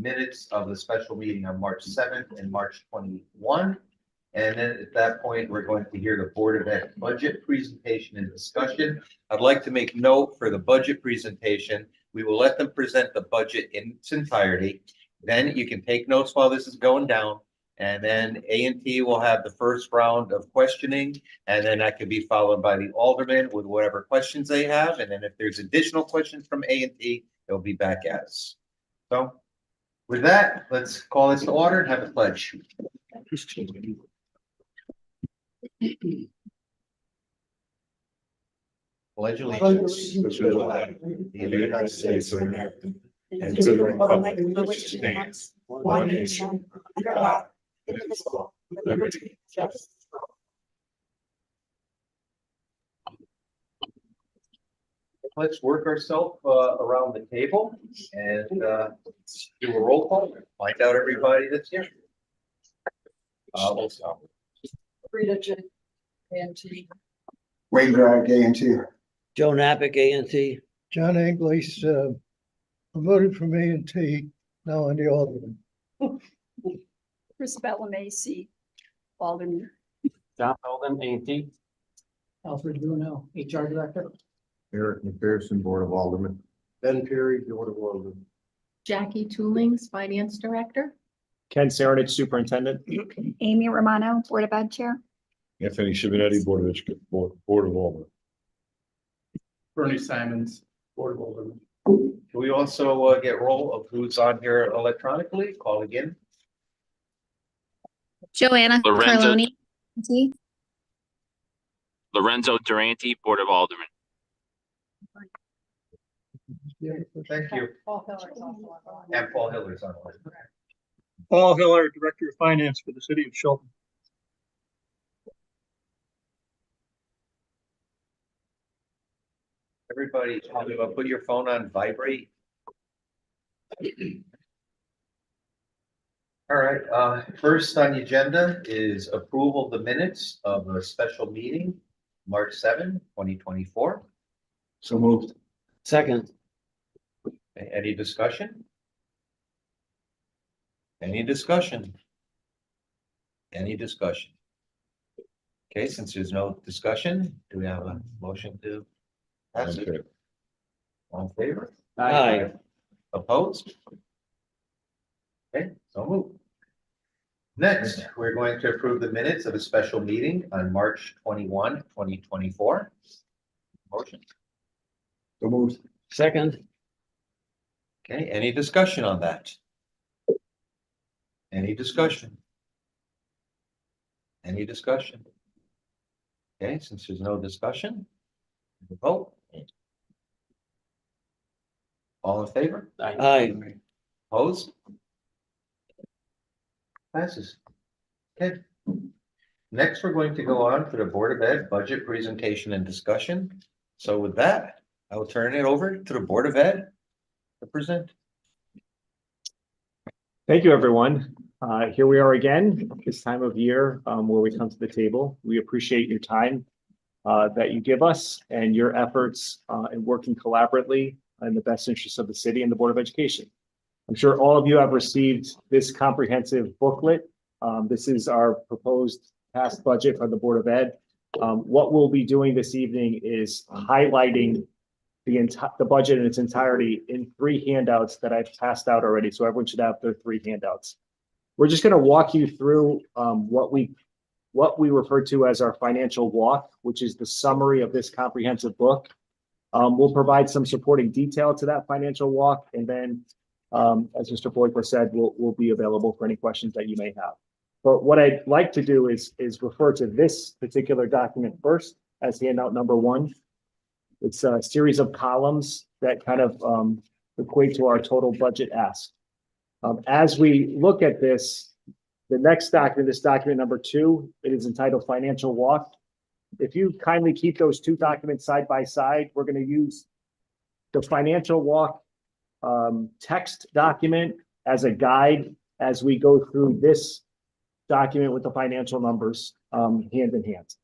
minutes of the special meeting on March 7th and March 21. And then at that point, we're going to hear the Board of Ed budget presentation and discussion. I'd like to make note for the budget presentation, we will let them present the budget in its entirety. Then you can take notes while this is going down. And then A&T will have the first round of questioning, and then that could be followed by the aldermen with whatever questions they have. And then if there's additional questions from A&T, they'll be back at us. So with that, let's call this to order and have a pledge. Pledge allegiance to the flag of the United States of America and to the republic for which it stands, one nation, under God, indivisible, with liberty and justice. Let's work ourselves around the table and do a roll call. Find out everybody that's here. We'll start. Rita J. A&T. Wayne Drag, A&T. Joe Napick, A&T. John English, promoted from A&T, now on the Alderman. Chris Bellamasi, Alderman. John Belden, A&T. Alfred Bruno, HR Director. Eric McPherson, Board of Aldermen. Ben Perry, Board of Aldermen. Jackie Toolings, Finance Director. Ken Saranich, Superintendent. Amy Romano, Board of Ed Chair. Anthony Schiavonetti, Board of Education, Board of Aldermen. Bernie Simons, Board of Aldermen. Can we also get roll of who's on here electronically? Call again. Joanna Lorenzo. Carloni. A&T. Lorenzo Durante, Board of Aldermen. Thank you. And Paul Hiller's on. Paul Hiller, Director of Finance for the City of Shelton. Everybody, put your phone on vibrate. All right, first on the agenda is approval of the minutes of a special meeting, March 7, 2024. So moved. Second. Any discussion? Any discussion? Any discussion? Okay, since there's no discussion, do we have a motion to pass it? All in favor? Aye. Opposed? Okay, so moved. Next, we're going to approve the minutes of a special meeting on March 21, 2024. Motion. So moved. Second. Okay, any discussion on that? Any discussion? Any discussion? Okay, since there's no discussion, we'll vote. All in favor? Aye. Opposed? Passes. Okay. Next, we're going to go on to the Board of Ed budget presentation and discussion. So with that, I will turn it over to the Board of Ed to present. Thank you, everyone. Here we are again, this time of year where we come to the table. We appreciate your time that you give us and your efforts in working collaboratively in the best interest of the city and the Board of Education. I'm sure all of you have received this comprehensive booklet. This is our proposed past budget for the Board of Ed. What we'll be doing this evening is highlighting the budget in its entirety in 3 handouts that I've passed out already. So everyone should have their 3 handouts. We're just going to walk you through what we refer to as our financial walk, which is the summary of this comprehensive book. We'll provide some supporting detail to that financial walk, and then, as Mr. Boyka said, we'll be available for any questions that you may have. But what I'd like to do is refer to this particular document first as handout number 1. It's a series of columns that kind of equate to our total budget ask. As we look at this, the next document, this document number 2, it is entitled Financial Walk. If you kindly keep those 2 documents side by side, we're going to use the Financial Walk text document as a guide as we go through this document with the financial numbers hand in hand.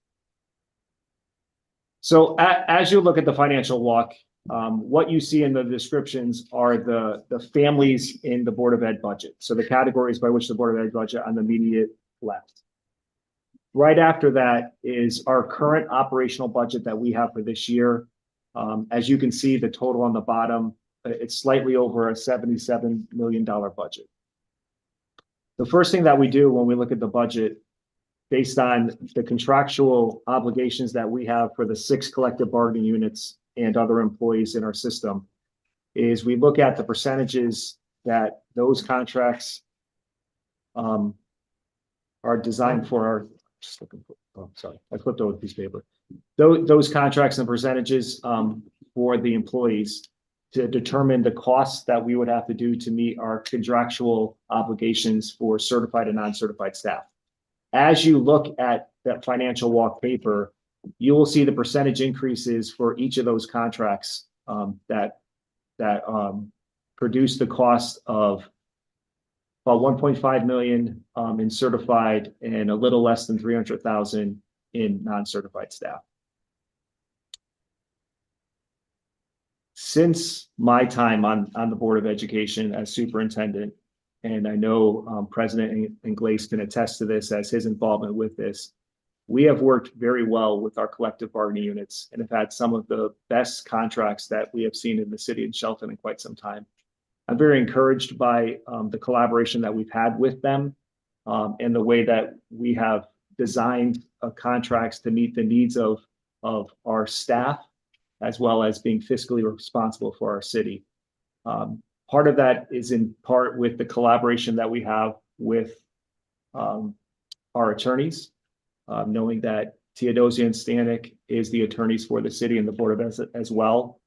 So as you look at the financial walk, What you see in the descriptions are the families in the Board of Ed budget. So the categories by which the Board of Ed budget on the immediate left. Right after that is our current operational budget that we have for this year. As you can see, the total on the bottom, it's slightly over a $77 million budget. The first thing that we do when we look at the budget, based on the contractual obligations that we have for the 6 collective bargaining units and other employees in our system, is we look at the percentages that those contracts are designed for our, just looking for, oh, sorry, I flipped over the piece of paper. Those contracts and percentages for the employees to determine the costs that we would have to do to meet our contractual obligations for certified and non-certified staff. As you look at that financial walk paper, you will see the percentage increases for each of those contracts that produce the cost of about 1.5 million in certified and a little less than 300,000 in non-certified staff. Since my time on the Board of Education as superintendent, and I know President Inglace can attest to this as his involvement with this, we have worked very well with our collective bargaining units and have had some of the best contracts that we have seen in the city of Shelton in quite some time. I'm very encouraged by the collaboration that we've had with them and the way that we have designed contracts to meet the needs of our staff, as well as being fiscally responsible for our city. Part of that is in part with the collaboration that we have with our attorneys, knowing that Teodosia and Stanek is the attorneys for the city and the Board of Ed as well.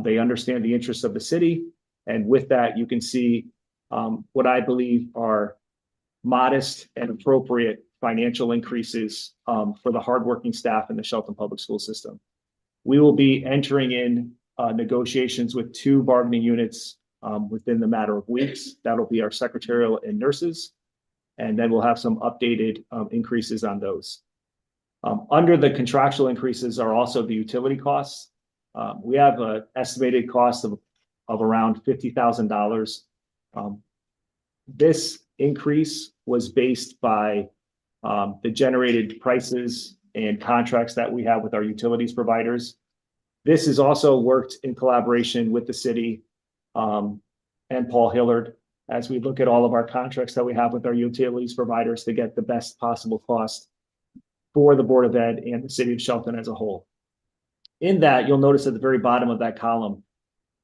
They understand the interests of the city. And with that, you can see what I believe are modest and appropriate financial increases for the hardworking staff in the Shelton Public School System. We will be entering in negotiations with 2 bargaining units within the matter of weeks. That'll be our secretarial and nurses. And then we'll have some updated increases on those. Under the contractual increases are also the utility costs. We have an estimated cost of around $50,000. This increase was based by the generated prices and contracts that we have with our utilities providers. This is also worked in collaboration with the city and Paul Hillard as we look at all of our contracts that we have with our utilities providers to get the best possible cost for the Board of Ed and the city of Shelton as a whole. In that, you'll notice at the very bottom of that column,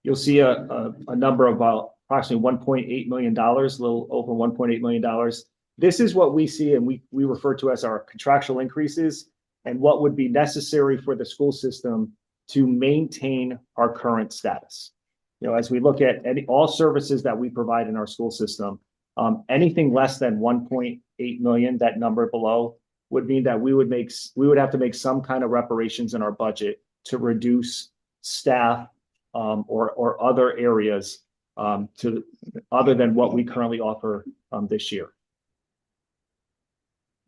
you'll see a number of about approximately $1.8 million, a little over $1.8 million. This is what we see and we refer to as our contractual increases and what would be necessary for the school system to maintain our current status. You know, as we look at all services that we provide in our school system, anything less than 1.8 million, that number below, would mean that we would have to make some kind of reparations in our budget to reduce staff or other areas to other than what we currently offer this year.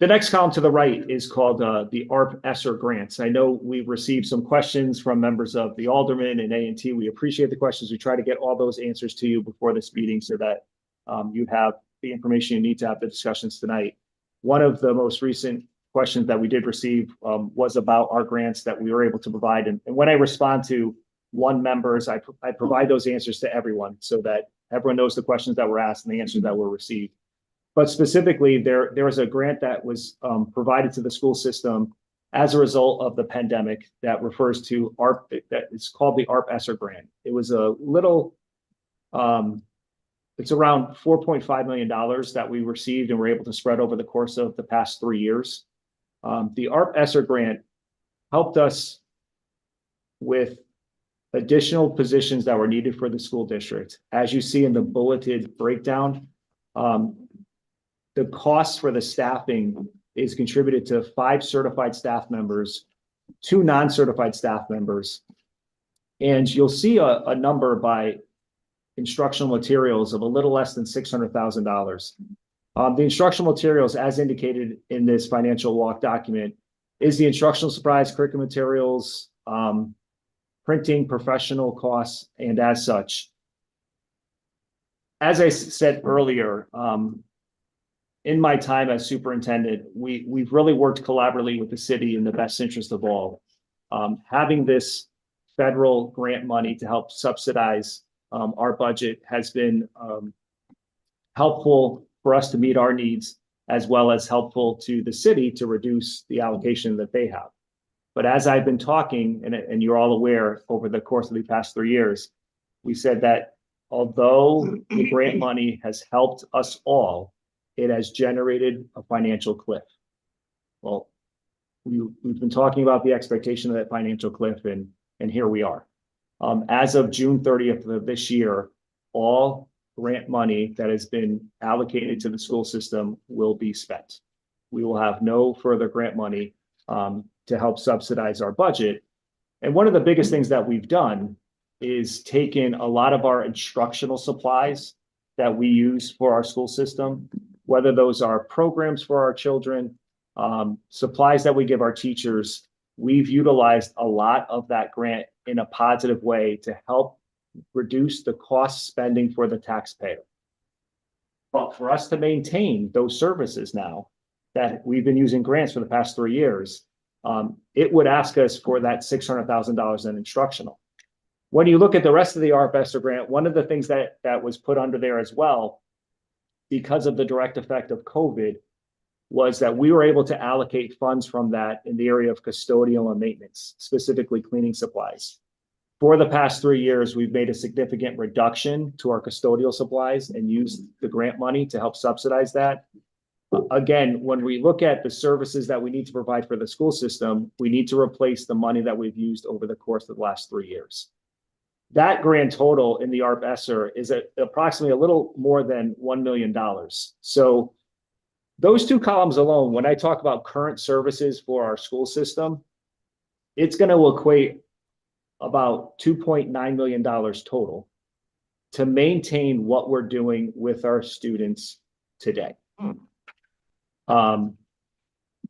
The next column to the right is called the ARP ESSER grants. I know we've received some questions from members of the Alderman and A&T. We appreciate the questions. We try to get all those answers to you before this meeting so that you have the information you need to have the discussions tonight. One of the most recent questions that we did receive was about our grants that we were able to provide. And when I respond to one members, I provide those answers to everyone so that everyone knows the questions that were asked and the answers that were received. But specifically, there was a grant that was provided to the school system as a result of the pandemic that refers to ARP, that it's called the ARP ESSER grant. It was a little, it's around $4.5 million that we received and were able to spread over the course of the past 3 years. The ARP ESSER grant helped us with additional positions that were needed for the school district. As you see in the bulleted breakdown, the cost for the staffing is contributed to 5 certified staff members, 2 non-certified staff members. And you'll see a number by instructional materials of a little less than $600,000. The instructional materials, as indicated in this financial walk document, is the instructional supplies, curriculum materials, printing, professional costs, and as such. As I said earlier, in my time as superintendent, we've really worked collaboratively with the city in the best interest of all. Having this federal grant money to help subsidize our budget has been helpful for us to meet our needs, as well as helpful to the city to reduce the allocation that they have. But as I've been talking, and you're all aware, over the course of the past 3 years, we said that although the grant money has helped us all, it has generated a financial cliff. Well, we've been talking about the expectation of that financial cliff, and here we are. As of June 30th of this year, all grant money that has been allocated to the school system will be spent. We will have no further grant money to help subsidize our budget. And one of the biggest things that we've done is taken a lot of our instructional supplies that we use for our school system, whether those are programs for our children, supplies that we give our teachers. We've utilized a lot of that grant in a positive way to help reduce the cost spending for the taxpayer. But for us to maintain those services now that we've been using grants for the past 3 years, it would ask us for that $600,000 in instructional. When you look at the rest of the ARP ESSER grant, one of the things that was put under there as well, because of the direct effect of COVID, was that we were able to allocate funds from that in the area of custodial and maintenance, specifically cleaning supplies. For the past 3 years, we've made a significant reduction to our custodial supplies and used the grant money to help subsidize that. Again, when we look at the services that we need to provide for the school system, we need to replace the money that we've used over the course of the last 3 years. That grand total in the ARP ESSER is approximately a little more than $1 million. So those two columns alone, when I talk about current services for our school system, it's going to equate about $2.9 million total to maintain what we're doing with our students today.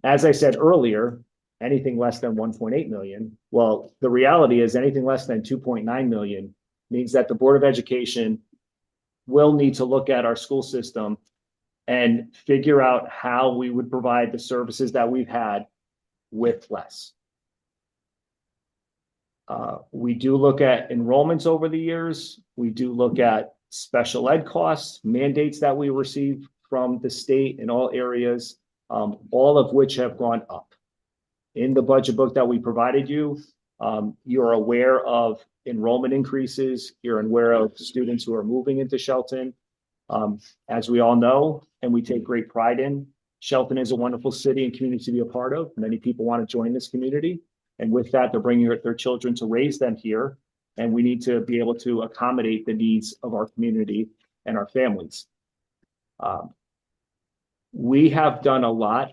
As I said earlier, anything less than 1.8 million. Well, the reality is anything less than 2.9 million means that the Board of Education will need to look at our school system and figure out how we would provide the services that we've had with less. We do look at enrollments over the years. We do look at special ed costs, mandates that we receive from the state in all areas, all of which have gone up. In the budget book that we provided you, you're aware of enrollment increases. You're aware of students who are moving into Shelton. As we all know, and we take great pride in, Shelton is a wonderful city and community to be a part of. Many people want to join this community. And with that, they're bringing their children to raise them here. And we need to be able to accommodate the needs of our community and our families. We have done a lot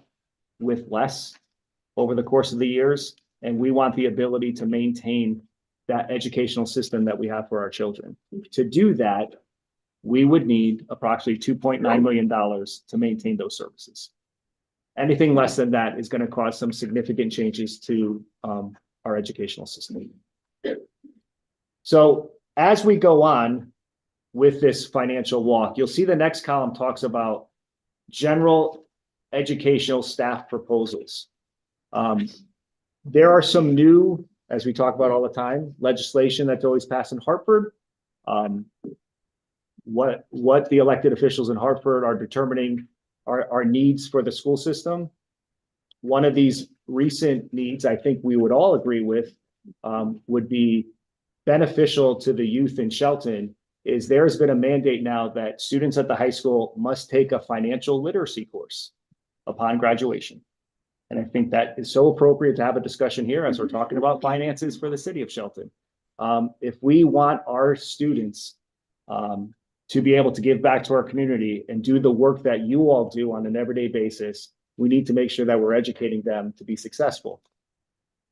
with less over the course of the years, and we want the ability to maintain that educational system that we have for our children. To do that, we would need approximately $2.9 million to maintain those services. Anything less than that is going to cause some significant changes to our educational system. So as we go on with this financial walk, you'll see the next column talks about general educational staff proposals. There are some new, as we talk about all the time, legislation that's always passed in Hartford. What the elected officials in Hartford are determining are needs for the school system. One of these recent needs, I think we would all agree with, would be beneficial to the youth in Shelton, is there's been a mandate now that students at the high school must take a financial literacy course upon graduation. And I think that is so appropriate to have a discussion here as we're talking about finances for the city of Shelton. If we want our students to be able to give back to our community and do the work that you all do on an everyday basis, we need to make sure that we're educating them to be successful.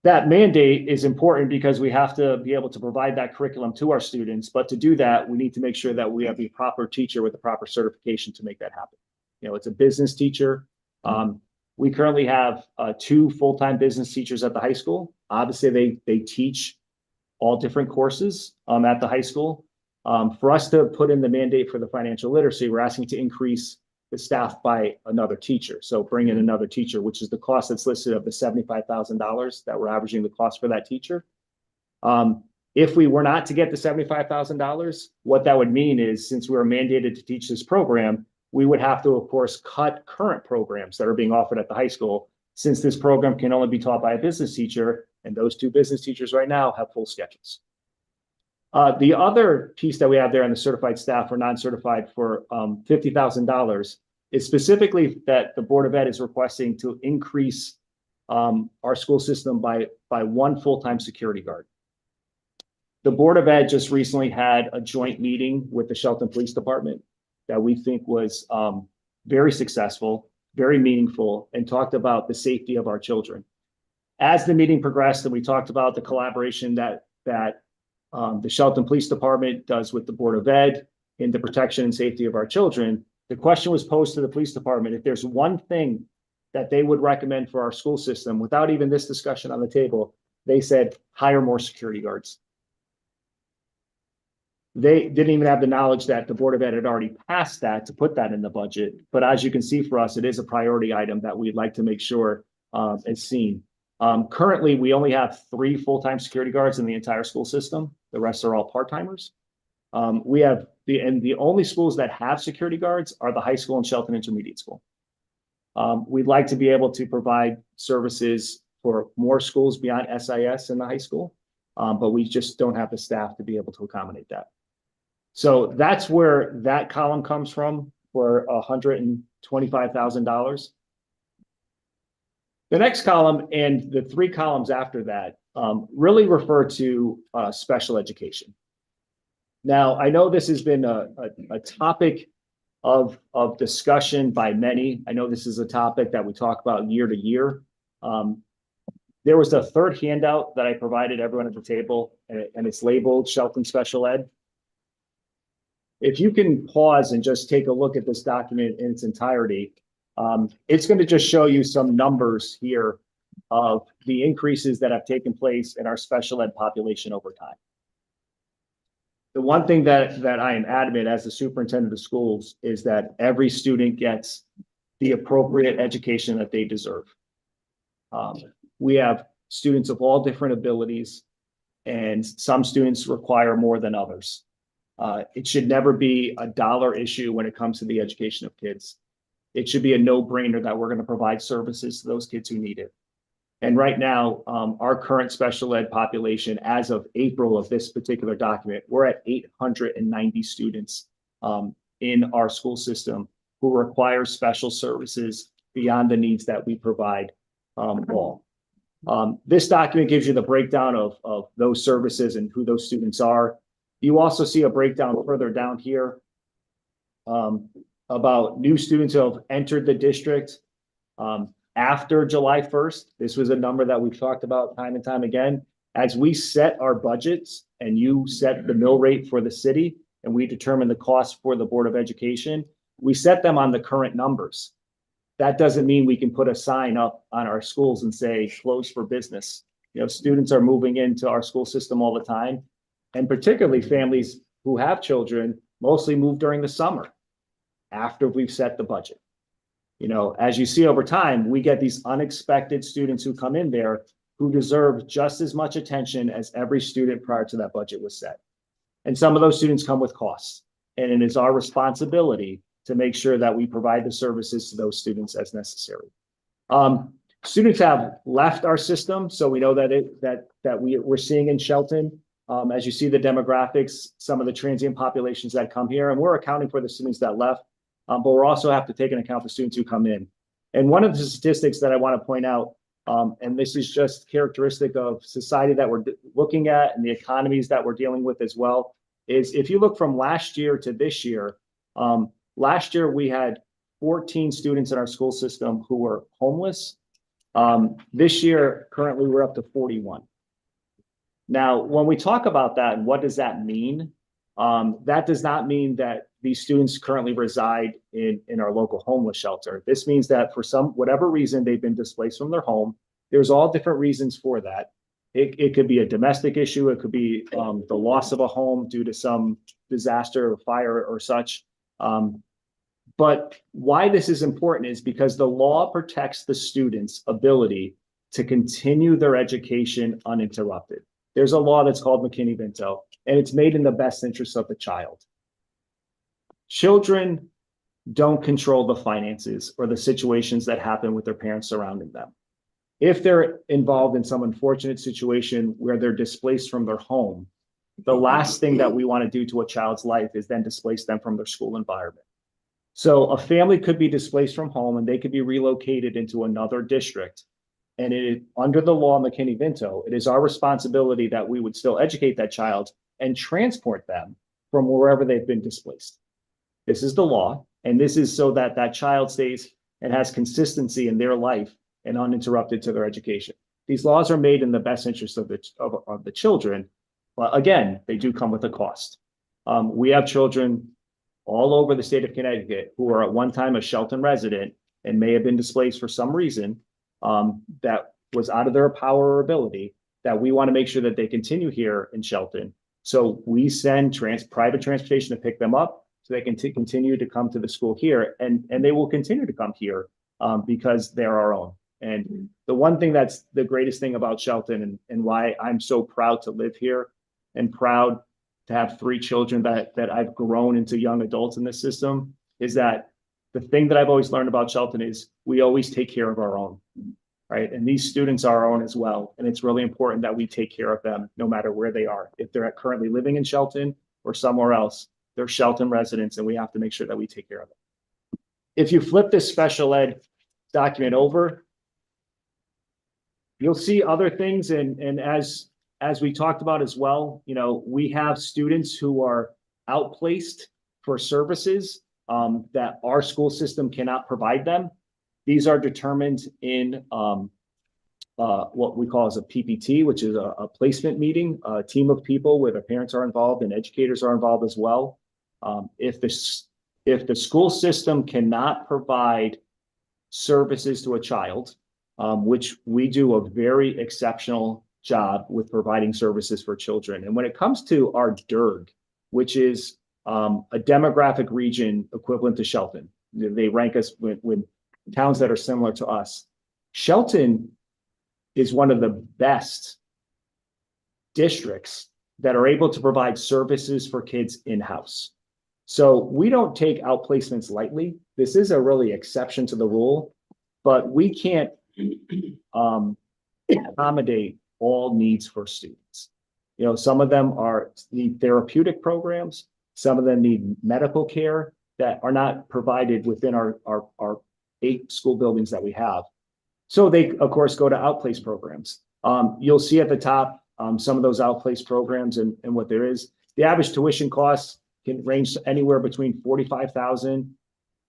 That mandate is important because we have to be able to provide that curriculum to our students. But to do that, we need to make sure that we have a proper teacher with the proper certification to make that happen. You know, it's a business teacher. We currently have 2 full-time business teachers at the high school. Obviously, they teach all different courses at the high school. For us to put in the mandate for the financial literacy, we're asking to increase the staff by another teacher. So bring in another teacher, which is the cost that's listed of the $75,000 that we're averaging the cost for that teacher. If we were not to get the $75,000, what that would mean is, since we are mandated to teach this program, we would have to, of course, cut current programs that are being offered at the high school, since this program can only be taught by a business teacher, and those two business teachers right now have full schedules. The other piece that we have there on the certified staff or non-certified for $50,000 is specifically that the Board of Ed is requesting to increase our school system by one full-time security guard. The Board of Ed just recently had a joint meeting with the Shelton Police Department that we think was very successful, very meaningful, and talked about the safety of our children. As the meeting progressed and we talked about the collaboration that the Shelton Police Department does with the Board of Ed in the protection and safety of our children, the question was posed to the police department: if there's one thing that they would recommend for our school system, without even this discussion on the table, they said, hire more security guards. They didn't even have the knowledge that the Board of Ed had already passed that to put that in the budget. But as you can see, for us, it is a priority item that we'd like to make sure is seen. Currently, we only have 3 full-time security guards in the entire school system. The rest are all part-timers. We have the only schools that have security guards are the high school and Shelton Intermediate School. We'd like to be able to provide services for more schools beyond SIS in the high school, but we just don't have the staff to be able to accommodate that. So that's where that column comes from for $125,000. The next column and the 3 columns after that really refer to special education. Now, I know this has been a topic of discussion by many. I know this is a topic that we talk about year to year. There was a third handout that I provided everyone at the table, and it's labeled Shelton Special Ed. If you can pause and just take a look at this document in its entirety, it's going to just show you some numbers here of the increases that have taken place in our special ed population over time. The one thing that I am adamant as the superintendent of schools is that every student gets the appropriate education that they deserve. We have students of all different abilities, and some students require more than others. It should never be a dollar issue when it comes to the education of kids. It should be a no-brainer that we're going to provide services to those kids who need it. And right now, our current special ed population, as of April of this particular document, we're at 890 students in our school system who require special services beyond the needs that we provide all. This document gives you the breakdown of those services and who those students are. You also see a breakdown further down here about new students who have entered the district after July 1st. This was a number that we've talked about time and time again. As we set our budgets and you set the mill rate for the city and we determine the cost for the Board of Education, we set them on the current numbers. That doesn't mean we can put a sign up on our schools and say closed for business. You know, students are moving into our school system all the time, and particularly families who have children mostly move during the summer after we've set the budget. You know, as you see over time, we get these unexpected students who come in there who deserve just as much attention as every student prior to that budget was set. And some of those students come with costs, and it is our responsibility to make sure that we provide the services to those students as necessary. Students have left our system, so we know that we're seeing in Shelton, as you see the demographics, some of the transient populations that come here, and we're accounting for the students that left, but we're also have to take into account the students who come in. And one of the statistics that I want to point out, and this is just characteristic of society that we're looking at and the economies that we're dealing with as well, is if you look from last year to this year, last year we had 14 students in our school system who were homeless. This year, currently, we're up to 41. Now, when we talk about that, what does that mean? That does not mean that these students currently reside in our local homeless shelter. This means that for whatever reason, they've been displaced from their home. There's all different reasons for that. It could be a domestic issue. It could be the loss of a home due to some disaster or fire or such. But why this is important is because the law protects the student's ability to continue their education uninterrupted. There's a law that's called McKinney-Vento, and it's made in the best interest of the child. Children don't control the finances or the situations that happen with their parents surrounding them. If they're involved in some unfortunate situation where they're displaced from their home, the last thing that we want to do to a child's life is then displace them from their school environment. So a family could be displaced from home and they could be relocated into another district. And under the law McKinney-Vento, it is our responsibility that we would still educate that child and transport them from wherever they've been displaced. This is the law, and this is so that that child stays and has consistency in their life and uninterrupted to their education. These laws are made in the best interest of the children, but again, they do come with a cost. We have children all over the state of Connecticut who are at one time a Shelton resident and may have been displaced for some reason that was out of their power or ability, that we want to make sure that they continue here in Shelton. So we send private transportation to pick them up so they can continue to come to the school here, and they will continue to come here because they're our own. And the one thing that's the greatest thing about Shelton and why I'm so proud to live here and proud to have 3 children that I've grown into young adults in this system is that the thing that I've always learned about Shelton is we always take care of our own, right? And these students are our own as well. And it's really important that we take care of them no matter where they are. If they're currently living in Shelton or somewhere else, they're Shelton residents and we have to make sure that we take care of them. If you flip this special ed document over, you'll see other things. And as we talked about as well, you know, we have students who are outplaced for services that our school system cannot provide them. These are determined in what we call as a PPT, which is a placement meeting, a team of people where the parents are involved and educators are involved as well. If the school system cannot provide services to a child, which we do a very exceptional job with providing services for children. And when it comes to our DERG, which is a demographic region equivalent to Shelton, they rank us with towns that are similar to us. Shelton is one of the best districts that are able to provide services for kids in-house. So we don't take outplacements lightly. This is a really exception to the rule, but we can't accommodate all needs for students. You know, some of them need therapeutic programs. Some of them need medical care that are not provided within our 8 school buildings that we have. So they, of course, go to outplace programs. You'll see at the top some of those outplace programs and what there is. The average tuition costs can range anywhere between $45,000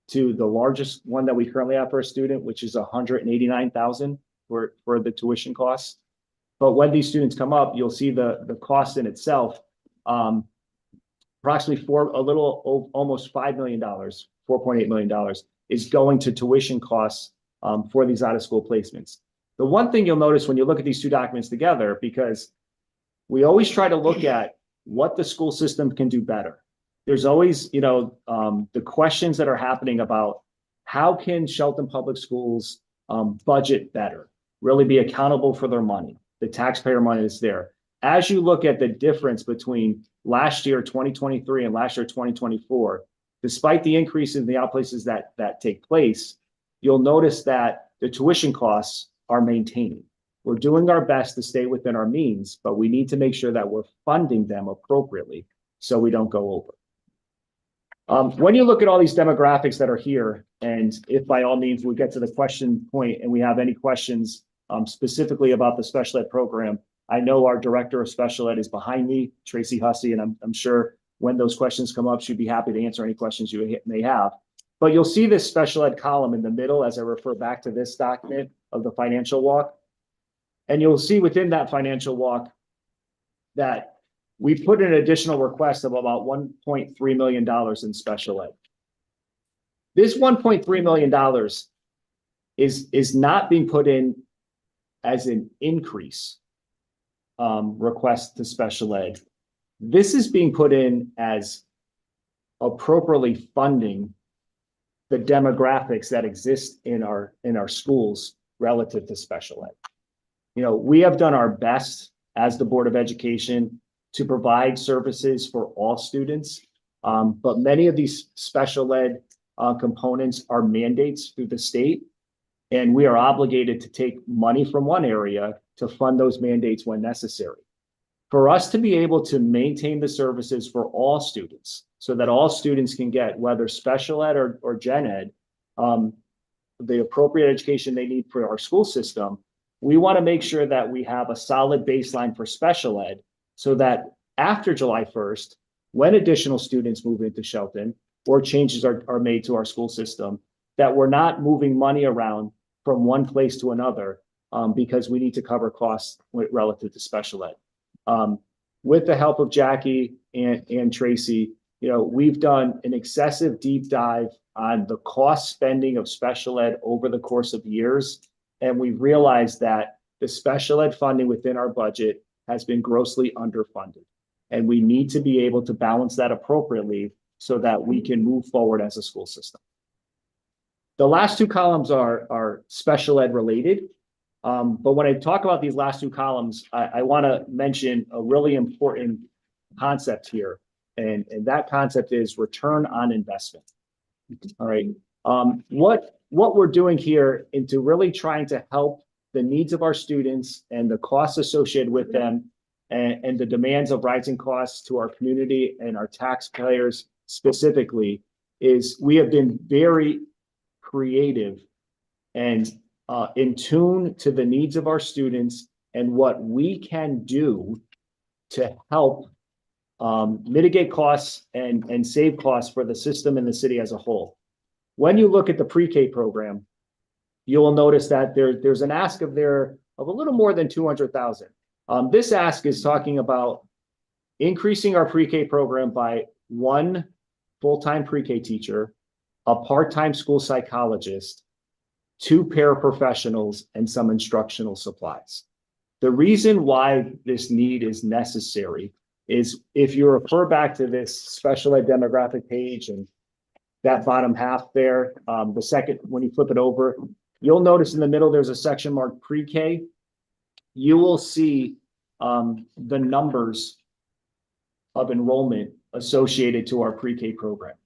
to the largest one that we currently have for a student, which is $189,000 for the tuition costs. But when these students come up, you'll see the cost in itself, approximately almost $5 million, $4.8 million is going to tuition costs for these out-of-school placements. The one thing you'll notice when you look at these 2 documents together, because we always try to look at what the school system can do better. There's always, you know, the questions that are happening about how can Shelton Public Schools budget better, really be accountable for their money, the taxpayer money is there. As you look at the difference between last year, 2023, and last year, 2024, despite the increase in the outplaces that take place, you'll notice that the tuition costs are maintaining. We're doing our best to stay within our means, but we need to make sure that we're funding them appropriately so we don't go over. When you look at all these demographics that are here, and if by all means we get to the question point and we have any questions specifically about the special ed program, I know our director of special ed is behind me, Tracy Hussey, and I'm sure when those questions come up, she'd be happy to answer any questions you may have. But you'll see this special ed column in the middle as I refer back to this document of the financial walk. And you'll see within that financial walk that we put an additional request of about $1.3 million in special ed. This $1.3 million is not being put in as an increase. request to special ed. This is being put in as appropriately funding the demographics that exist in our schools relative to special ed. You know, we have done our best as the Board of Education to provide services for all students. But many of these special ed components are mandates through the state. And we are obligated to take money from one area to fund those mandates when necessary. For us to be able to maintain the services for all students so that all students can get, whether special ed or gen ed, the appropriate education they need for our school system, we want to make sure that we have a solid baseline for special ed so that after July 1st, when additional students move into Shelton or changes are made to our school system, that we're not moving money around from one place to another because we need to cover costs relative to special ed. With the help of Jackie and Tracy, you know, we've done an excessive deep dive on the cost spending of special ed over the course of years. And we realized that the special ed funding within our budget has been grossly underfunded. And we need to be able to balance that appropriately so that we can move forward as a school system. The last two columns are special ed related. But when I talk about these last two columns, I want to mention a really important concept here. And that concept is return on investment. All right. What we're doing here into really trying to help the needs of our students and the costs associated with them and the demands of rising costs to our community and our taxpayers specifically is we have been very creative and in tune to the needs of our students and what we can do to help mitigate costs and save costs for the system and the city as a whole. When you look at the pre-K program, you will notice that there's an ask of a little more than 200,000. This ask is talking about increasing our pre-K program by one full-time pre-K teacher, a part-time school psychologist, 2 paraprofessionals, and some instructional supplies. The reason why this need is necessary is if you refer back to this special ed demographic page and that bottom half there, the second, when you flip it over, you'll notice in the middle, there's a section marked pre-K. You will see the numbers of enrollment associated to our pre-K program.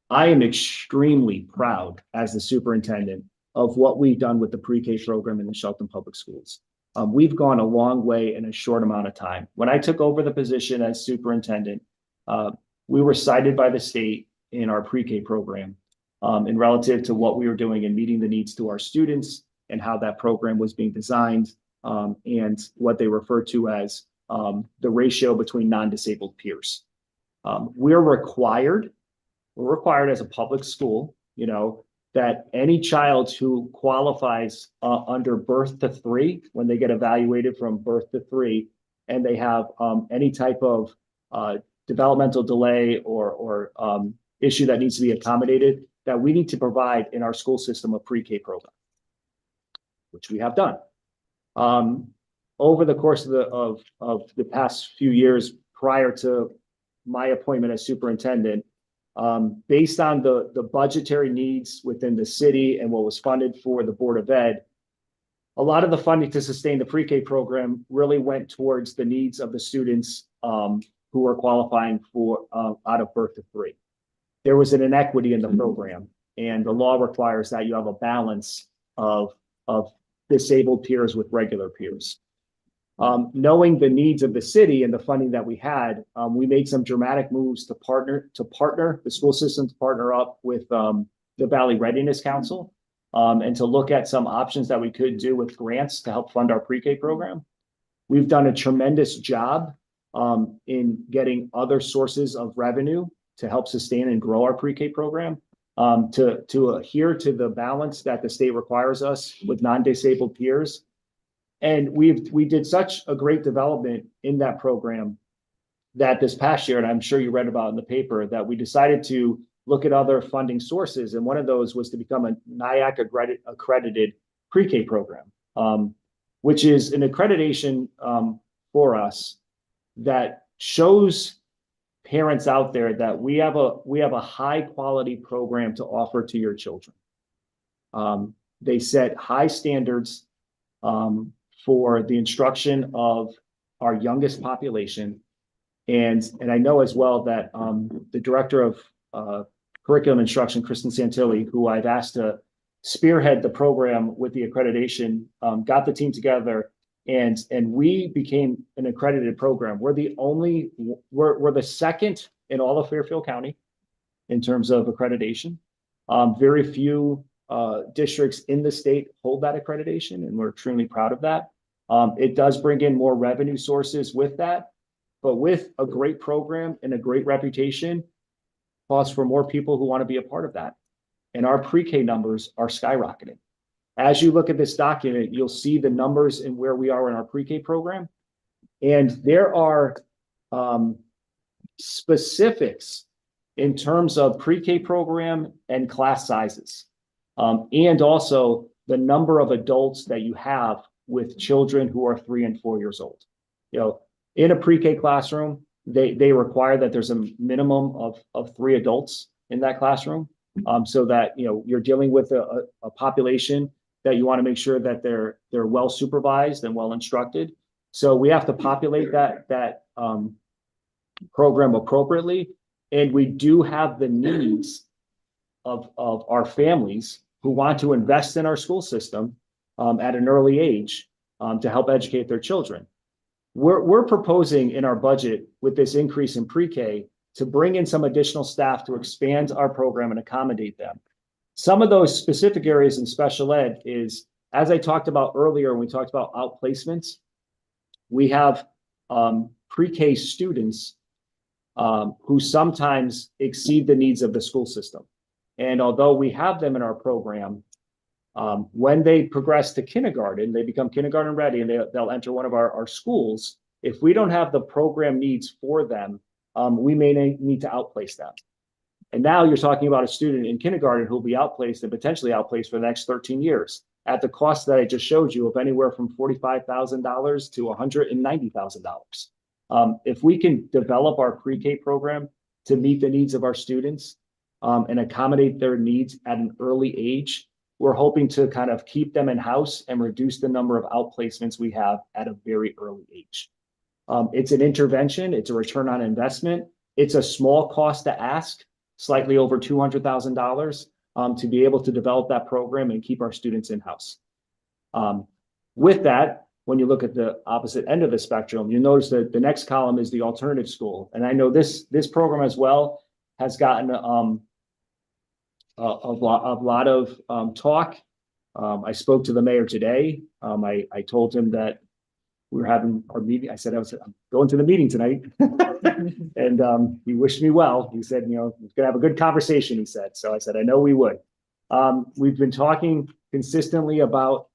I am extremely proud as the superintendent of what we've done with the pre-K program in the Shelton Public Schools. We've gone a long way in a short amount of time. When I took over the position as superintendent, we were cited by the state in our pre-K program and relative to what we were doing and meeting the needs to our students and how that program was being designed and what they refer to as the ratio between non-disabled peers. We're required as a public school, you know, that any child who qualifies under birth to 3, when they get evaluated from birth to 3, and they have any type of developmental delay or issue that needs to be accommodated, that we need to provide in our school system a pre-K program, which we have done. Over the course of the past few years prior to my appointment as superintendent, based on the budgetary needs within the city and what was funded for the Board of Ed, a lot of the funding to sustain the pre-K program really went towards the needs of the students who were qualifying for out of birth to 3. There was an inequity in the program, and the law requires that you have a balance of disabled peers with regular peers. Knowing the needs of the city and the funding that we had, we made some dramatic moves to partner the school system to partner up with the Valley Readiness Council and to look at some options that we could do with grants to help fund our pre-K program. We've done a tremendous job in getting other sources of revenue to help sustain and grow our pre-K program, to adhere to the balance that the state requires us with non-disabled peers. And we did such a great development in that program that this past year, and I'm sure you read about in the paper, that we decided to look at other funding sources. And one of those was to become a NIAC accredited pre-K program. which is an accreditation for us that shows parents out there that we have a high quality program to offer to your children. They set high standards for the instruction of our youngest population. And I know as well that the director of curriculum instruction, Kristen Santilli, who I've asked to spearhead the program with the accreditation, got the team together and we became an accredited program. We're the second in all of Fairfield County in terms of accreditation. Very few districts in the state hold that accreditation, and we're extremely proud of that. It does bring in more revenue sources with that, but with a great program and a great reputation, calls for more people who want to be a part of that. And our pre-K numbers are skyrocketing. As you look at this document, you'll see the numbers and where we are in our pre-K program. And there are specifics in terms of pre-K program and class sizes. And also the number of adults that you have with children who are 3 and 4 years old. You know, in a pre-K classroom, they require that there's a minimum of 3 adults in that classroom, so that, you know, you're dealing with a population that you want to make sure that they're well supervised and well instructed. So we have to populate that program appropriately, and we do have the needs of our families who want to invest in our school system at an early age to help educate their children. We're proposing in our budget with this increase in pre-K to bring in some additional staff to expand our program and accommodate them. Some of those specific areas in special ed is, as I talked about earlier, when we talked about outplacements, we have pre-K students who sometimes exceed the needs of the school system. And although we have them in our program, when they progress to kindergarten, they become kindergarten ready and they'll enter one of our schools. If we don't have the program needs for them, we may need to outplace them. And now you're talking about a student in kindergarten who'll be outplaced and potentially outplaced for the next 13 years at the cost that I just showed you of anywhere from $45,000 to $190,000. If we can develop our pre-K program to meet the needs of our students and accommodate their needs at an early age, we're hoping to kind of keep them in-house and reduce the number of outplacements we have at a very early age. It's an intervention, it's a return on investment. It's a small cost to ask, slightly over $200,000 to be able to develop that program and keep our students in-house. With that, when you look at the opposite end of the spectrum, you notice that the next column is the alternative school. And I know this program as well has gotten a lot of talk. I spoke to the mayor today. I told him that we were having our meeting. I said, I'm going to the meeting tonight. And he wished me well. He said, you know, we're gonna have a good conversation, he said. So I said, I know we would. We've been talking consistently about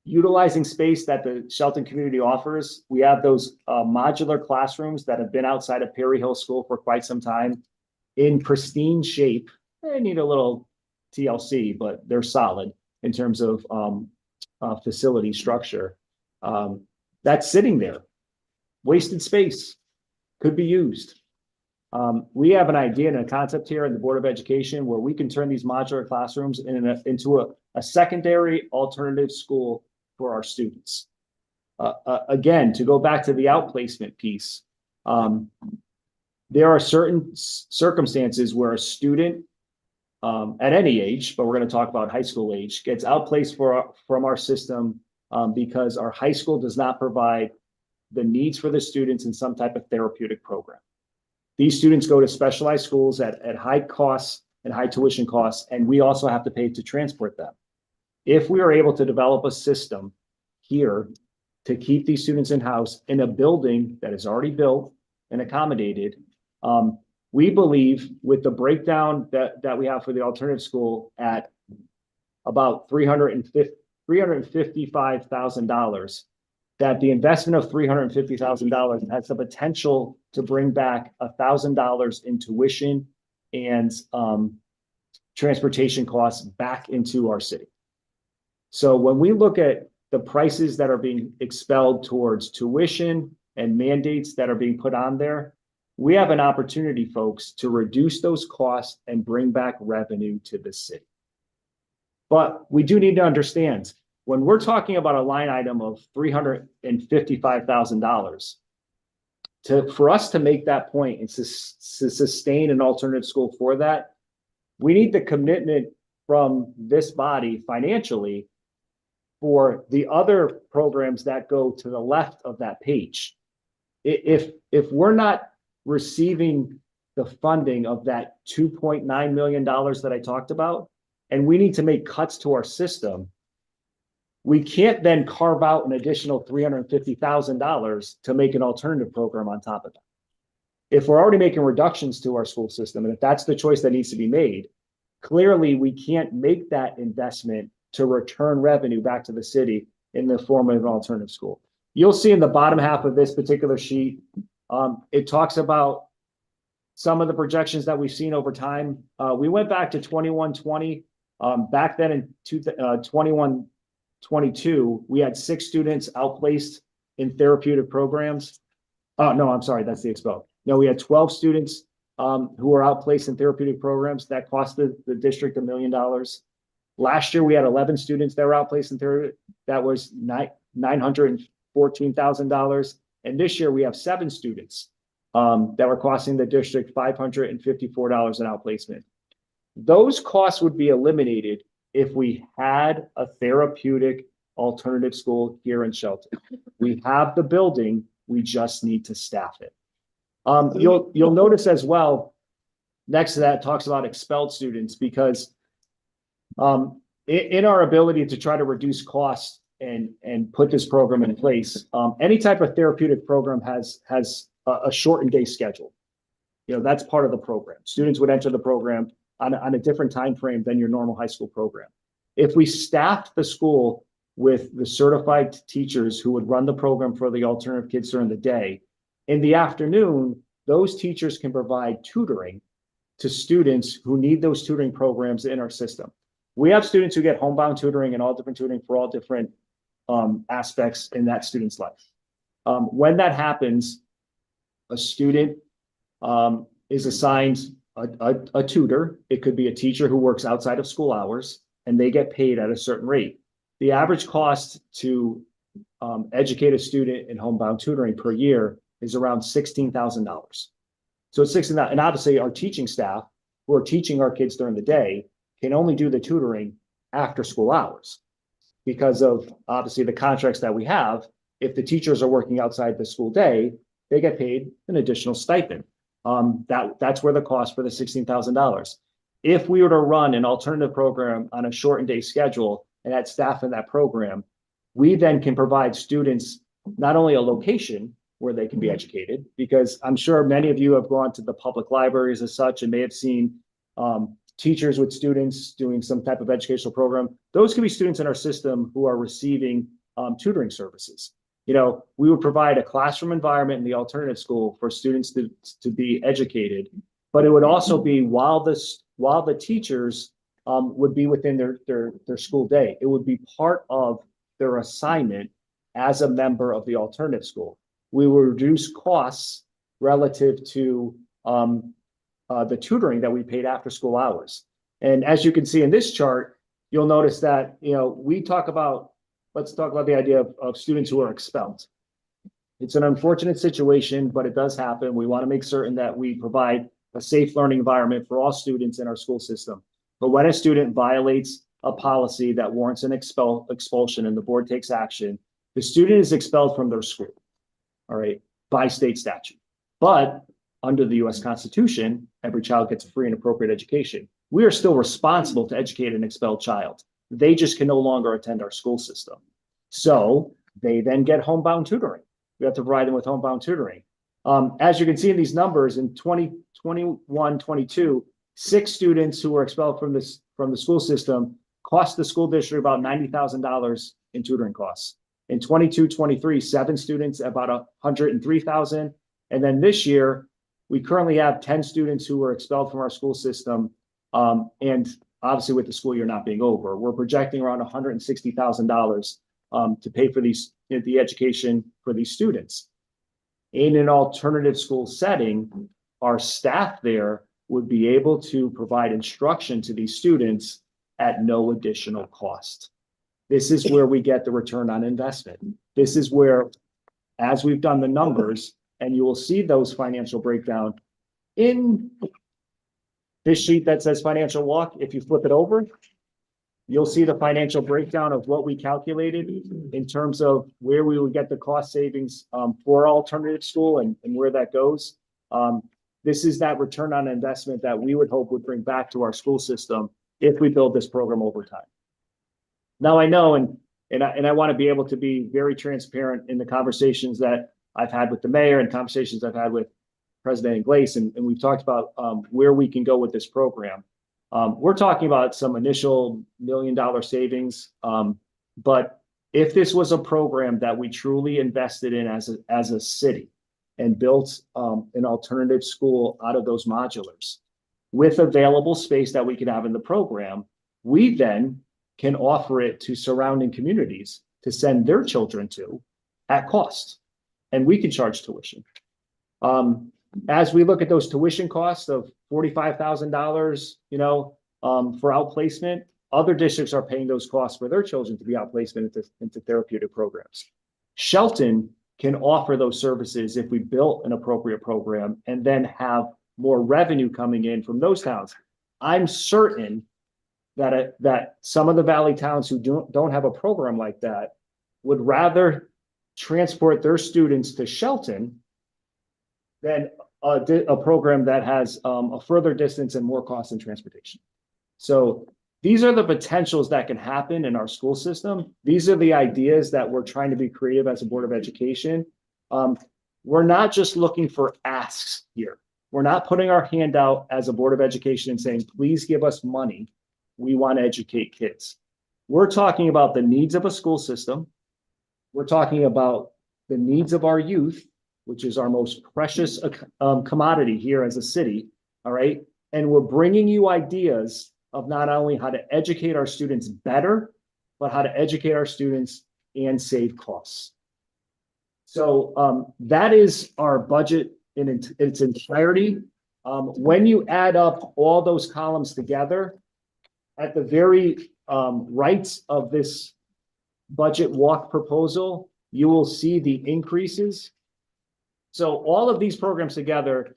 utilizing space that the Shelton community offers. We have those modular classrooms that have been outside of Perry Hill School for quite some time in pristine shape. They need a little TLC, but they're solid in terms of facility structure. That's sitting there, wasted space, could be used. We have an idea and a concept here in the Board of Education where we can turn these modular classrooms into a secondary alternative school for our students. Again, to go back to the outplacement piece, there are certain circumstances where a student at any age, but we're going to talk about high school age, gets outplaced from our system because our high school does not provide the needs for the students in some type of therapeutic program. These students go to specialized schools at high costs and high tuition costs, and we also have to pay to transport them. If we are able to develop a system here to keep these students in-house in a building that is already built and accommodated, we believe with the breakdown that we have for the alternative school at about $355,000, that the investment of $350,000 has the potential to bring back $1,000 in tuition and transportation costs back into our city. So when we look at the prices that are being expelled towards tuition and mandates that are being put on there, we have an opportunity, folks, to reduce those costs and bring back revenue to the city. But we do need to understand, when we're talking about a line item of $355,000, for us to make that point and to sustain an alternative school for that, we need the commitment from this body financially for the other programs that go to the left of that page. If we're not receiving the funding of that $2.9 million that I talked about, and we need to make cuts to our system, we can't then carve out an additional $350,000 to make an alternative program on top of that. If we're already making reductions to our school system, and if that's the choice that needs to be made, clearly we can't make that investment to return revenue back to the city in the form of an alternative school. You'll see in the bottom half of this particular sheet, it talks about some of the projections that we've seen over time. We went back to 21-20. Back then in 21-22, we had 6 students outplaced in therapeutic programs. Oh, no, I'm sorry, that's the expo. No, we had 12 students who were outplaced in therapeutic programs. That costed the district $1 million. Last year, we had 11 students that were outplaced in therapy. That was $914,000. And this year, we have 7 students that were costing the district $554 in outplacement. Those costs would be eliminated if we had a therapeutic alternative school here in Shelton. We have the building, we just need to staff it. You'll notice as well, next to that, it talks about expelled students, because in our ability to try to reduce costs and put this program in place, any type of therapeutic program has a shortened day schedule. That's part of the program. Students would enter the program on a different time frame than your normal high school program. If we staffed the school with the certified teachers who would run the program for the alternative kids during the day, in the afternoon, those teachers can provide tutoring to students who need those tutoring programs in our system. We have students who get homebound tutoring and all different tutoring for all different aspects in that student's life. When that happens, a student is assigned a tutor. It could be a teacher who works outside of school hours, and they get paid at a certain rate. The average cost to educate a student in homebound tutoring per year is around $16,000. So it's $16,000, and obviously our teaching staff who are teaching our kids during the day can only do the tutoring after school hours because of obviously the contracts that we have. If the teachers are working outside the school day, they get paid an additional stipend. That's where the cost for the $16,000. If we were to run an alternative program on a shortened day schedule and add staff in that program, we then can provide students not only a location where they can be educated, because I'm sure many of you have gone to the public libraries as such and may have seen teachers with students doing some type of educational program. Those could be students in our system who are receiving tutoring services. We would provide a classroom environment in the alternative school for students to be educated, but it would also be while the teachers would be within their school day. It would be part of their assignment as a member of the alternative school. We will reduce costs relative to the tutoring that we paid after school hours. And as you can see in this chart, you'll notice that, let's talk about the idea of students who are expelled. It's an unfortunate situation, but it does happen. We want to make certain that we provide a safe learning environment for all students in our school system. But when a student violates a policy that warrants an expulsion and the board takes action, the student is expelled from their school, all right, by state statute. But under the US Constitution, every child gets a free and appropriate education. We are still responsible to educate an expelled child. They just can no longer attend our school system. So they then get homebound tutoring. We have to provide them with homebound tutoring. As you can see in these numbers, in 2021, 22, 6 students who were expelled from the school system cost the school district about $90,000 in tutoring costs. In 22, 23, 7 students, about $103,000. And then this year, we currently have 10 students who were expelled from our school system. And obviously with the school year not being over, we're projecting around $160,000 to pay for the education for these students. In an alternative school setting, our staff there would be able to provide instruction to these students at no additional cost. This is where we get the return on investment. This is where, as we've done the numbers, and you will see those financial breakdown in this sheet that says financial walk. If you flip it over, you'll see the financial breakdown of what we calculated in terms of where we would get the cost savings for alternative school and where that goes. This is that return on investment that we would hope would bring back to our school system if we build this program over time. Now, I know, and I want to be able to be very transparent in the conversations that I've had with the mayor and conversations I've had with President Ingles, and we've talked about where we can go with this program. We're talking about some initial $1 million savings, but if this was a program that we truly invested in as a city and built an alternative school out of those modulars with available space that we could have in the program, we then can offer it to surrounding communities to send their children to at cost, and we can charge tuition. As we look at those tuition costs of $45,000, for outplacement, other districts are paying those costs for their children to be outplacement into therapeutic programs. Shelton can offer those services if we built an appropriate program and then have more revenue coming in from those towns. I'm certain that some of the Valley towns who don't have a program like that would rather transport their students to Shelton than a program that has a further distance and more cost in transportation. So these are the potentials that can happen in our school system. These are the ideas that we're trying to be creative as a Board of Education. We're not just looking for asks here. We're not putting our hand out as a Board of Education and saying, please give us money. We want to educate kids. We're talking about the needs of a school system. We're talking about the needs of our youth, which is our most precious commodity here as a city, all right? And we're bringing you ideas of not only how to educate our students better, but how to educate our students and save costs. So that is our budget in its entirety. When you add up all those columns together, at the very right of this budget walk proposal, you will see the increases. So all of these programs together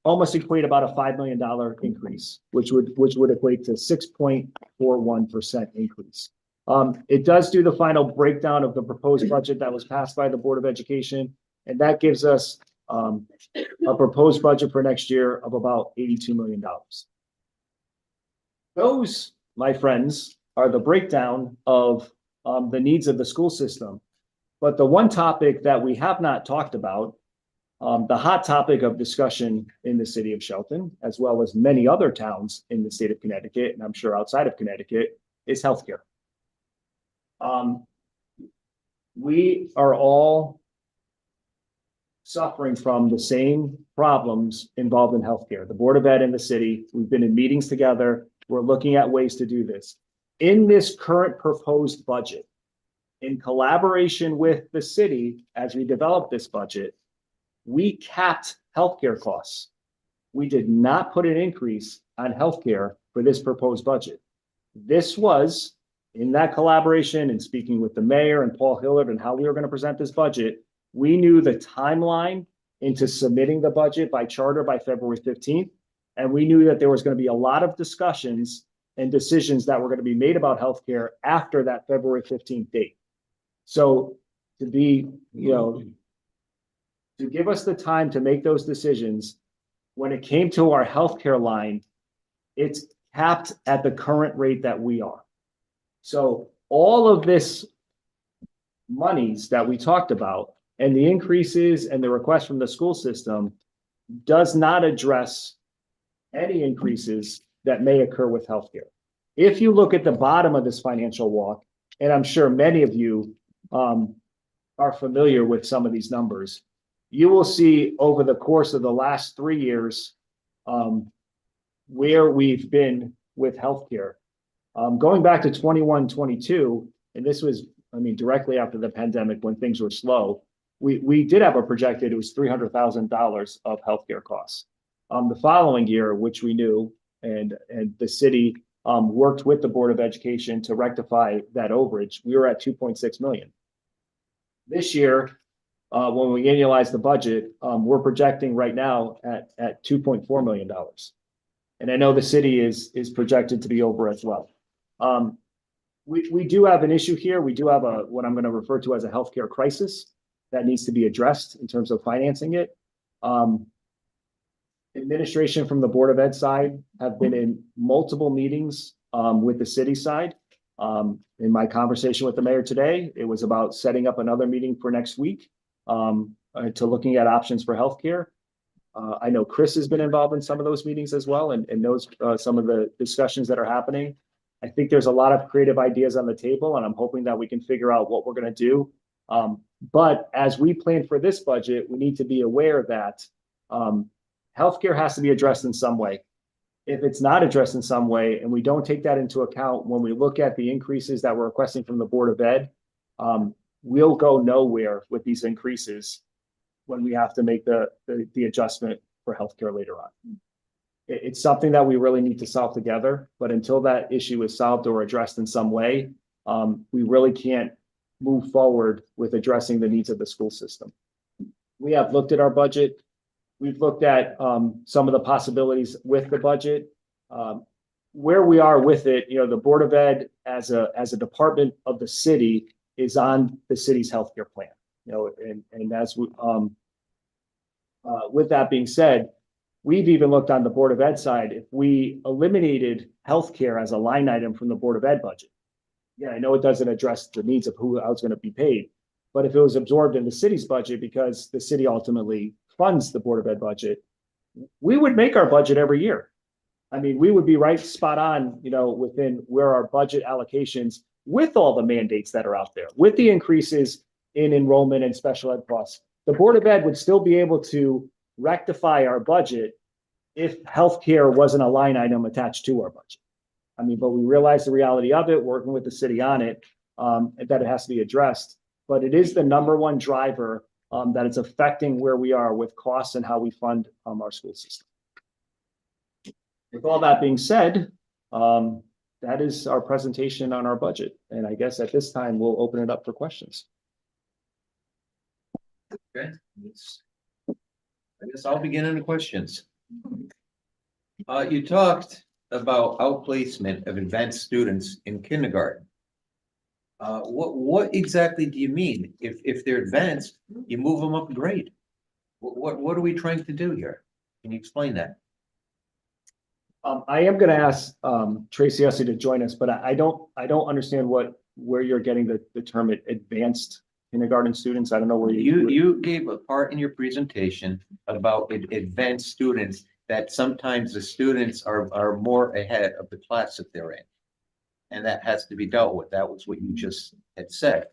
almost equate about a $5 million increase, which would equate to 6.41% increase. It does do the final breakdown of the proposed budget that was passed by the Board of Education, and that gives us a proposed budget for next year of about $82 million. Those, my friends, are the breakdown of the needs of the school system. But the one topic that we have not talked about, the hot topic of discussion in the city of Shelton, as well as many other towns in the state of Connecticut, and I'm sure outside of Connecticut, is healthcare. We are all suffering from the same problems involved in healthcare. The Board of Ed in the city, we've been in meetings together. We're looking at ways to do this. In this current proposed budget, in collaboration with the city, as we develop this budget, we capped healthcare costs. We did not put an increase on healthcare for this proposed budget. This was in that collaboration and speaking with the mayor and Paul Hillard and how we were going to present this budget. We knew the timeline into submitting the budget by charter by February 15th. And we knew that there was going to be a lot of discussions and decisions that were going to be made about healthcare after that February 15th date. So to be, to give us the time to make those decisions, when it came to our healthcare line, it's capped at the current rate that we are. So all of this monies that we talked about and the increases and the request from the school system does not address any increases that may occur with healthcare. If you look at the bottom of this financial walk, and I'm sure many of you are familiar with some of these numbers, you will see over the course of the last 3 years where we've been with healthcare. Going back to 21-22, and this was I mean, directly after the pandemic, when things were slow, we did have a projected, it was $300,000 of healthcare costs. The following year, which we knew, and the city worked with the Board of Education to rectify that overage, we were at 2.6 million. This year, when we annualize the budget, we're projecting right now at $2.4 million. And I know the city is projected to be over as well. We do have an issue here. We do have what I'm going to refer to as a healthcare crisis that needs to be addressed in terms of financing it. Administration from the Board of Ed side have been in multiple meetings with the city side. In my conversation with the mayor today, it was about setting up another meeting for next week to looking at options for healthcare. I know Chris has been involved in some of those meetings as well and knows some of the discussions that are happening. I think there's a lot of creative ideas on the table, and I'm hoping that we can figure out what we're going to do. But as we plan for this budget, we need to be aware that healthcare has to be addressed in some way. If it's not addressed in some way, and we don't take that into account when we look at the increases that we're requesting from the Board of Ed, we'll go nowhere with these increases when we have to make the adjustment for healthcare later on. It's something that we really need to solve together, but until that issue is solved or addressed in some way, we really can't move forward with addressing the needs of the school system. We have looked at our budget. We've looked at some of the possibilities with the budget. Where we are with it, the Board of Ed as a department of the city is on the city's healthcare plan. And as we, with that being said, we've even looked on the Board of Ed side. If we eliminated healthcare as a line item from the Board of Ed budget, yeah, I know it doesn't address the needs of how it's going to be paid, but if it was absorbed in the city's budget because the city ultimately funds the Board of Ed budget, we would make our budget every year. I mean, we would be right spot on, within where our budget allocations with all the mandates that are out there, with the increases in enrollment and special ed costs. The Board of Ed would still be able to rectify our budget if healthcare wasn't a line item attached to our budget. I mean, but we realize the reality of it, working with the city on it, that it has to be addressed. But it is the number one driver that it's affecting where we are with costs and how we fund our school system. With all that being said, that is our presentation on our budget. And I guess at this time, we'll open it up for questions. Okay. I guess I'll begin in the questions. You talked about outplacement of advanced students in kindergarten. What exactly do you mean? If they're advanced, you move them up a grade. What are we trying to do here? Can you explain that? I am going to ask Tracy Hussey to join us, but I don't understand where you're getting the term advanced kindergarten students. I don't know where you gave a part in your presentation about advanced students, that sometimes the students are more ahead of the class that they're in. And that has to be dealt with. That was what you just had said.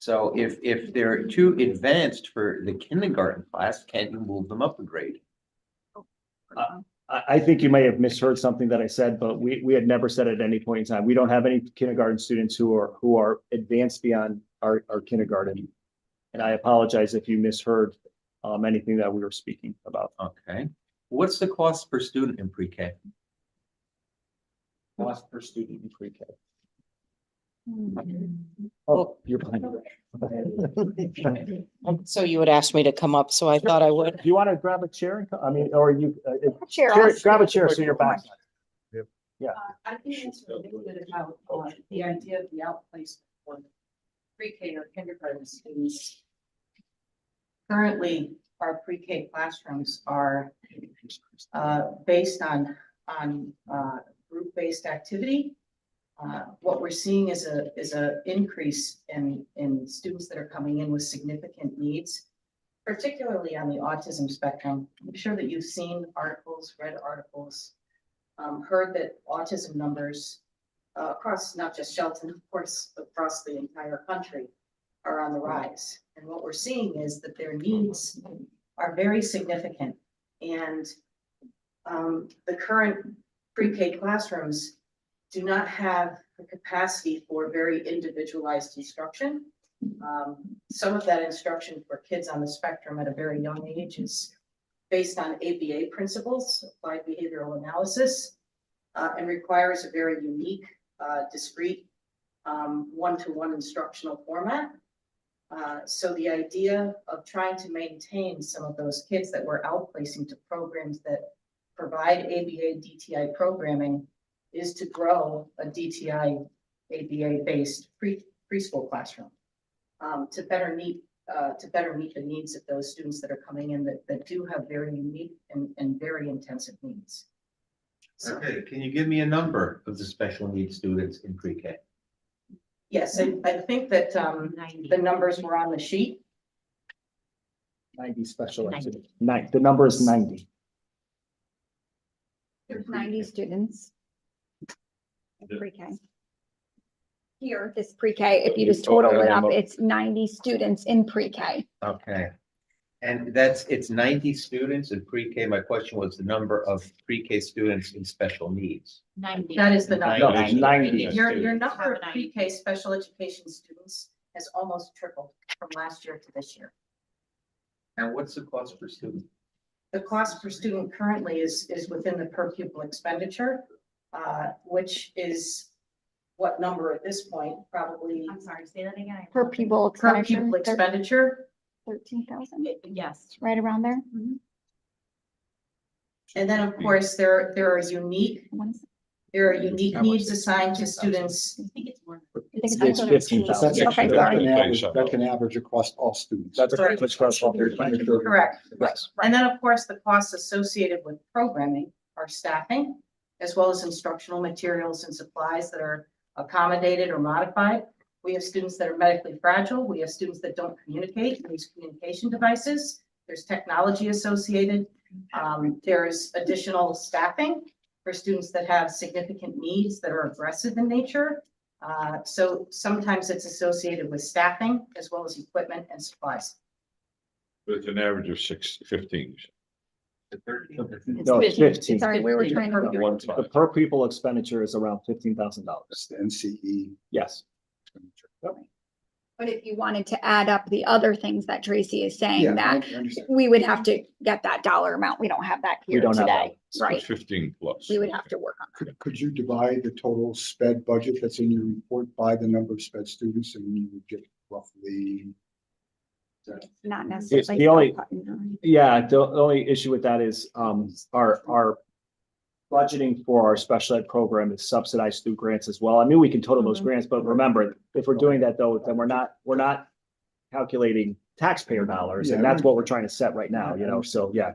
So if they're too advanced for the kindergarten class, can't you move them up a grade? I think you may have misheard something that I said, but we had never said at any point in time. We don't have any kindergarten students who are advanced beyond our kindergarten. And I apologize if you misheard anything that we were speaking about. Okay. What's the cost per student in pre-K? Cost per student in pre-K. Oh, you're behind. So you would ask me to come up, so I thought I would. Do you want to grab a chair? Or you Chair. grab a chair so you're back. Yeah. I can answer a little bit about the idea of the outplacement for pre-K or kindergarten students. Currently, our pre-K classrooms are based on group-based activity. What we're seeing is a increase in students that are coming in with significant needs, particularly on the autism spectrum. I'm sure that you've seen articles, read articles, heard that autism numbers across not just Shelton, of course, across the entire country are on the rise. And what we're seeing is that their needs are very significant. And the current pre-K classrooms do not have the capacity for very individualized instruction. Some of that instruction for kids on the spectrum at a very young age is based on ABA principles, applied behavioral analysis, and requires a very unique, discrete, one-to-one instructional format. So the idea of trying to maintain some of those kids that we're outplacing to programs that provide ABA DTI programming is to grow a DTI ABA-based preschool classroom to better meet the needs of those students that are coming in that do have very unique and very intensive needs. So, Okay, can you give me a number of the special needs students in pre-K? yes, I think that the numbers were on the sheet. 90 special activity. The number is 90. There's 90 students. in Pre-K. Here, this pre-K, if you just total it up, it's 90 students in pre-K. Okay. And it's 90 students in pre-K. My question was the number of pre-K students in special needs. 90. That is the number. No, it's 90. Your number of pre-K special education students has almost tripled from last year to this year. And what's the cost per student? The cost per student currently is within the per pupil expenditure, which is what number at this point, probably I'm sorry, say that again. Per pupil per expenditure, pupil expenditure. 13,000, Yes. right around there. And then, of course, there are unique What is needs assigned to students. I think it's more. it? It's I think 15,000. Okay, sorry. That's an average across all students. That's Right. Correct. Right. And then, of course, the costs associated with programming are staffing, as well as instructional materials and supplies that are accommodated or modified. We have students that are medically fragile. We have students that don't communicate, use communication devices. There's technology associated. There's additional staffing for students that have significant needs that are aggressive in nature. So sometimes it's associated with staffing as well as equipment and supplies. But it's an average of 15. No, it's 15. Sorry, we were trying to. The per pupil expenditure is around $15,000. That's the NCE. Yes. But if you wanted to add up the other things that Tracy is saying, Yeah, that I understand. we would have to get that dollar amount. We don't have that We here don't have today. So Right, it's 15 plus. we would have to work on Could you divide the total sped budget that's in your report by the number of sped students and you would get roughly? it, not It's necessarily. the only- cutting. Yeah, the only issue with that is our budgeting for our special ed program is subsidized through grants as well. I mean, we can total those grants, but remember, if we're doing that though, then we're not calculating taxpayer dollars, and that's what we're trying to set right now, you know, so yeah.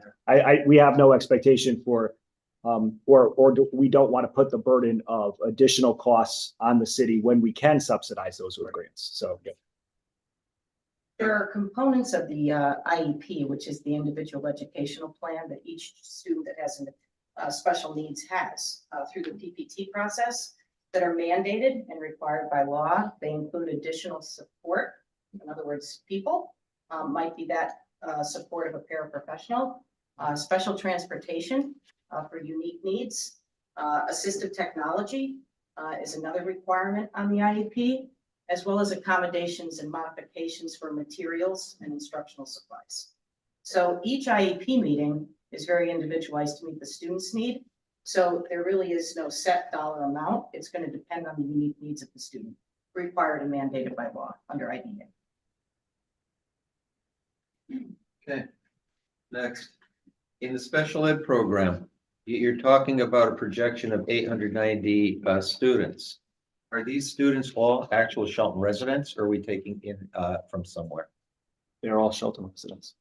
We have no expectation for we don't want to put the burden of additional costs on the city when we can subsidize those with grants, so. Yeah. There are components of the IEP, which is the individual educational plan that each student that has special needs has through the PPT process that are mandated and required by law. They include additional support. In other words, people might be that support of a paraprofessional, special transportation for unique needs, assistive technology is another requirement on the IEP, as well as accommodations and modifications for materials and instructional supplies. So each IEP meeting is very individualized to meet the student's need. So there really is no set dollar amount. It's going to depend on the unique needs of the student, required and mandated by law under IDEA. Okay. Next, in the special ed program, you're talking about a projection of 890 students. Are these students all actual Shelton residents, or are we taking in from somewhere? They're all Shelton residents.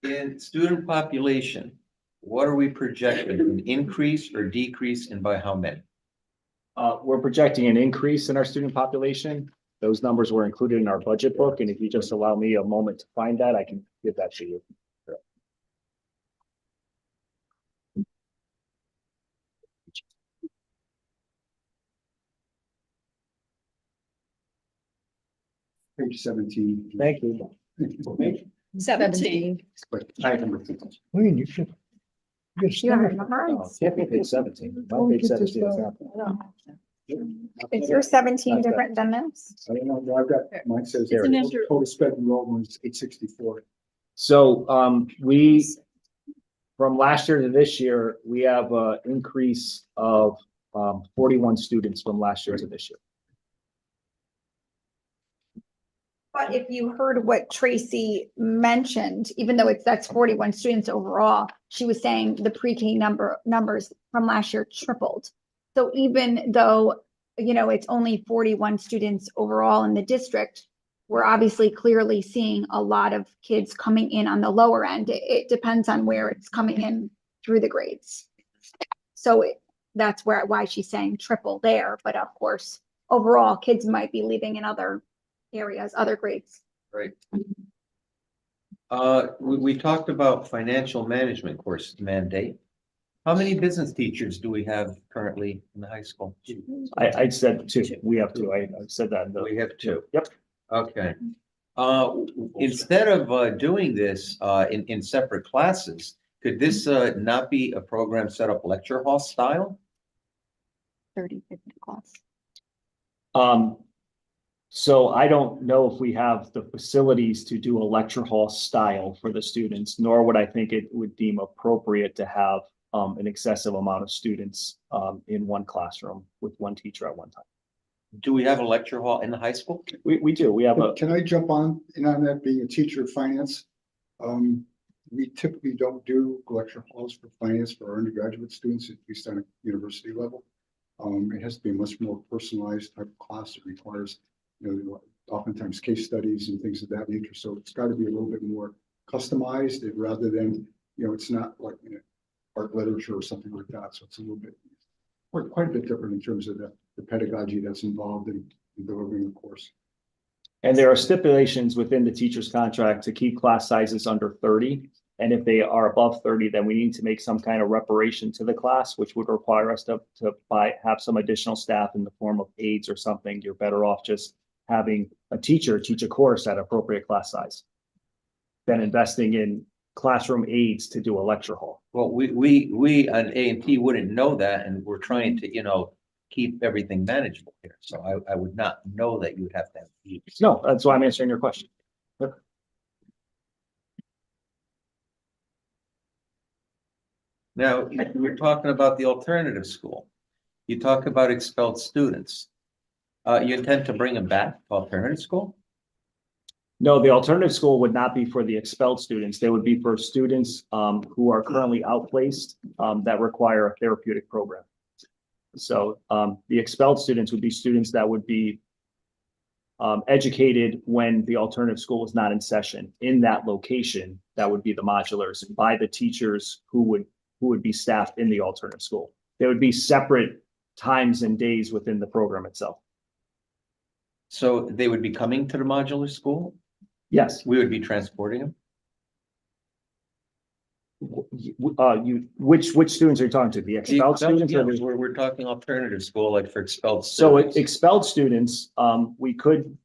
In student population, what are we projecting, an increase or decrease, and by how many? We're projecting an increase in our student population. Those numbers were included in our budget book, and if you just allow me a moment to find that, I can give that to you. Page 17. Thank you. 17. Item number 15. Wayne, you should Yes, You have it Oh, memorized? can't be page 17. Don't My page get this 17 is far. not. Is your 17 Not that. different than this? I don't know, I've got, mine says There it is. total sped enrollment is 864. So, from last year to this year, we have an increase of 41 students from last year to this year. But if you heard what Tracy mentioned, even though that's 41 students overall, she was saying the pre-K numbers from last year tripled. So even though, it's only 41 students overall in the district, we're obviously clearly seeing a lot of kids coming in on the lower end. It depends on where it's coming in through the grades. So that's why she's saying triple there, but of course, overall, kids might be leaving in other areas, other grades. Right. We talked about financial management course mandate. How many business teachers do we have currently in the high school? I said two. We have two. I said that. We have two. Yep. Okay. Instead of doing this in separate classes, could this not be a program set up lecture hall style? 30, 50 class. So I don't know if we have the facilities to do a lecture hall style for the students, nor would I think it would deem appropriate to have an excessive amount of students in one classroom with one teacher at one time. Do we have a lecture hall in the high school? We do. We have a, Can I jump on that, being a teacher of finance? We typically don't do lecture halls for finance for our undergraduate students, at least on a university level. It has to be a much more personalized type of class. It requires, oftentimes case studies and things of that nature. So it's got to be a little bit more customized rather than, it's not like art literature or something like that. So it's a little bit, or quite a bit different in terms of the pedagogy that's involved in delivering the course. and there are stipulations within the teacher's contract to keep class sizes under 30. And if they are above 30, then we need to make some kind of reparation to the class, which would require us to have some additional staff in the form of aides or something. You're better off just having a teacher teach a course at appropriate class size than investing in classroom aides to do a lecture hall. Well, we on A&T wouldn't know that, and we're trying to, keep everything manageable here. So I would not know that you would have to have. aides. No, that's why I'm answering your question. Now, we're talking about the alternative school. You talk about expelled students. You intend to bring them back to alternative school? No, the alternative school would not be for the expelled students. They would be for students who are currently outplaced that require a therapeutic program. So the expelled students would be students that would be educated when the alternative school is not in session in that location. That would be the modulars by the teachers who would be staffed in the alternative school. There would be separate times and days within the program itself. So they would be coming to the modular school? Yes. We would be transporting them? Which students are you talking to? The expelled students? Yeah, Or the- we're talking alternative school, like for expelled So students. expelled students, we could,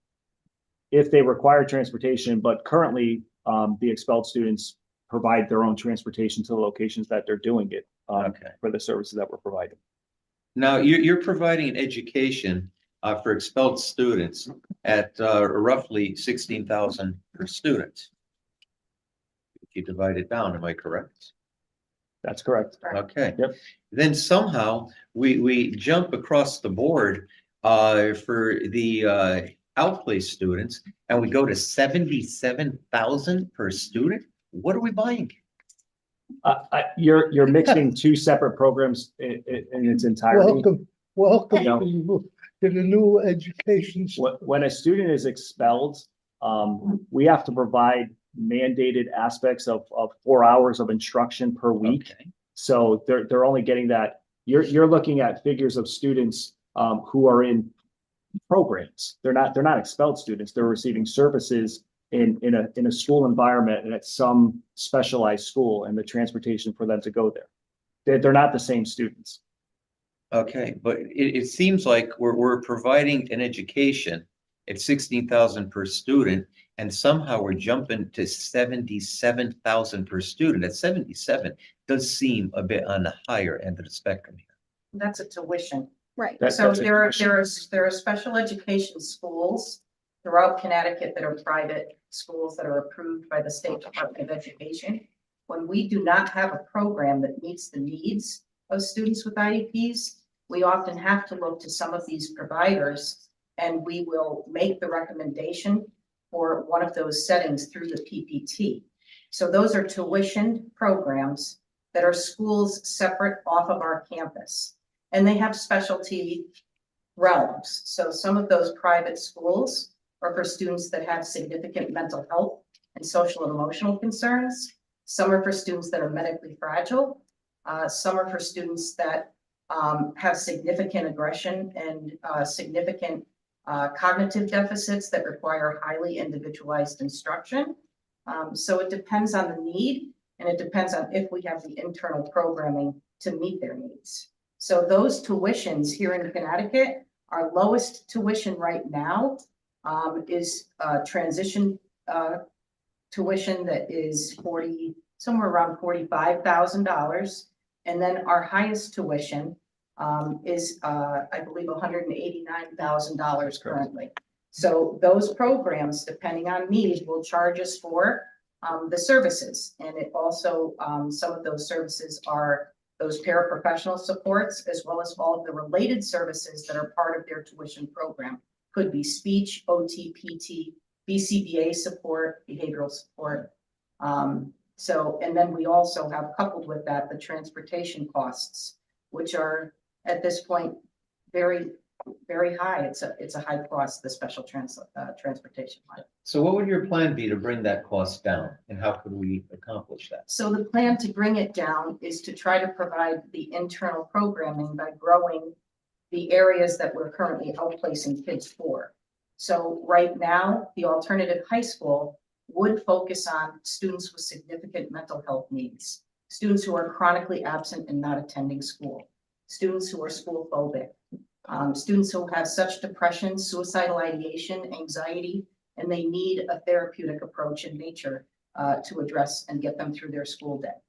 if they require transportation, but currently, the expelled students provide their own transportation to the locations that they're doing it, Okay. for the services that we're providing. Now, you're providing an education for expelled students at roughly 16,000 per student. If you divide it down, am I correct? That's correct. Okay. Yep. Then somehow we jump across the board for the outplaced students, and we go to 77,000 per student. What are we buying? You're mixing two separate programs in its entirety. Welcome No. to the new education. When a student is expelled, we have to provide mandated aspects of 4 hours of instruction per week. Okay. So they're only getting that. You're looking at figures of students who are in programs. They're not expelled students. They're receiving services in a school environment and at some specialized school, and the transportation for them to go there. They're not the same students. Okay, but it seems like we're providing an education at 16,000 per student, And somehow we're jumping to 77,000 per student. At 77 does seem a bit on the higher end of the spectrum here. That's a tuition. Right. So That's a question. there are special education schools throughout Connecticut that are private schools that are approved by the State Department of Education. When we do not have a program that meets the needs of students with IEPs, we often have to look to some of these providers, and we will make the recommendation for one of those settings through the PPT. So those are tuition programs that are schools separate off of our campus, and they have specialty realms. So some of those private schools are for students that have significant mental health and social and emotional concerns. Some are for students that are medically fragile. Some are for students that have significant aggression and significant cognitive deficits that require highly individualized instruction. So it depends on the need, and it depends on if we have the internal programming to meet their needs. So those tuitions here in Connecticut, our lowest tuition right now is transition tuition that is somewhere around $45,000. And then our highest tuition is, I believe, $189,000 currently. So those programs, depending on need, will charge us for the services. And it also, some of those services are those paraprofessional supports, as well as all of the related services that are part of their tuition program. Could be speech, OT, PT, BCBA support, behavioral support. And then we also have, coupled with that, the transportation costs, which are at this point very, very high. It's a high cost, the special transportation line. So what would your plan be to bring that cost down, and how could we accomplish that? So the plan to bring it down is to try to provide the internal programming by growing the areas that we're currently outplacing kids for. So right now, the alternative high school would focus on students with significant mental health needs, students who are chronically absent and not attending school, students who are school phobic, students who have such depression, suicidal ideation, anxiety, and they need a therapeutic approach in nature to address and get them through their school day.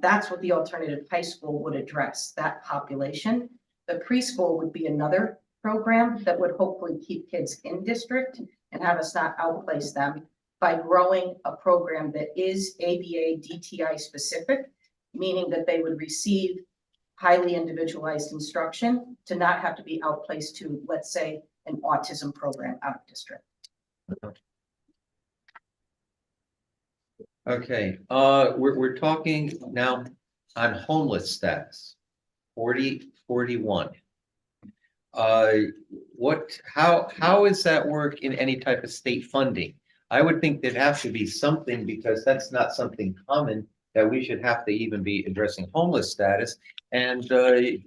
That's what the alternative high school would address, that population. The preschool would be another program that would hopefully keep kids in district and have us not outplace them by growing a program that is ABA DTI specific, meaning that they would receive highly individualized instruction to not have to be outplaced to, let's say, an autism program out of district. Okay, we're talking now on homeless status, 41. How is that work in any type of state funding? I would think there'd have to be something, because that's not something common that we should have to even be addressing homeless status. And I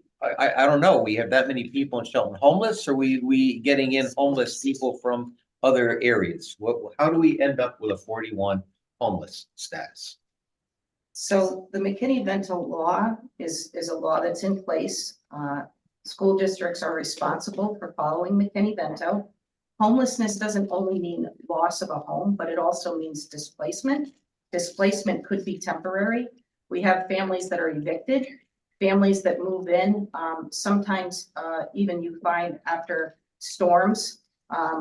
don't know, we have that many people in Shelton homeless, or we getting in homeless people from other areas? How do we end up with a 41 homeless status? So the McKinney-Vento law is a law that's in place. School districts are responsible for following McKinney-Vento. Homelessness doesn't only mean loss of a home, but it also means displacement. Displacement could be temporary. We have families that are evicted, families that move in. Sometimes even you find after storms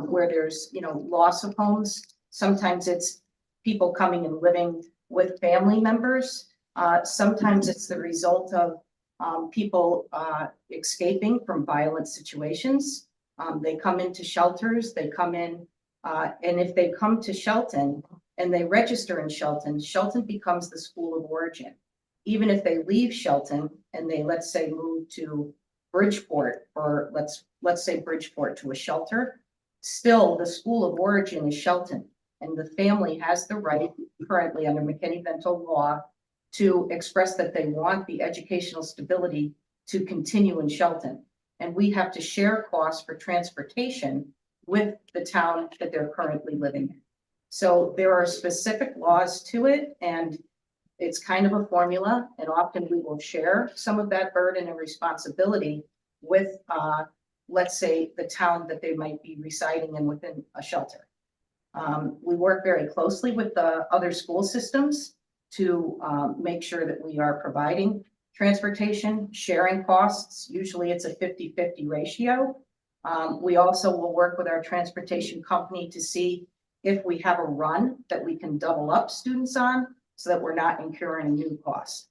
where there's, loss of homes. Sometimes it's people coming and living with family members. Sometimes it's the result of people escaping from violent situations. They come into shelters, they come in, and if they come to Shelton and they register in Shelton, Shelton becomes the school of origin. Even if they leave Shelton and they, let's say, move to Bridgeport, or let's say Bridgeport to a shelter, still the school of origin is Shelton. And the family has the right currently under McKinney-Vento law to express that they want the educational stability to continue in Shelton. And we have to share costs for transportation with the town that they're currently living in. So there are specific laws to it, and it's kind of a formula, and often we will share some of that burden and responsibility with, let's say, the town that they might be residing in within a shelter. We work very closely with the other school systems to make sure that we are providing transportation, sharing costs. Usually it's a 50-50 ratio. We also will work with our transportation company to see if we have a run that we can double up students on so that we're not incurring new costs.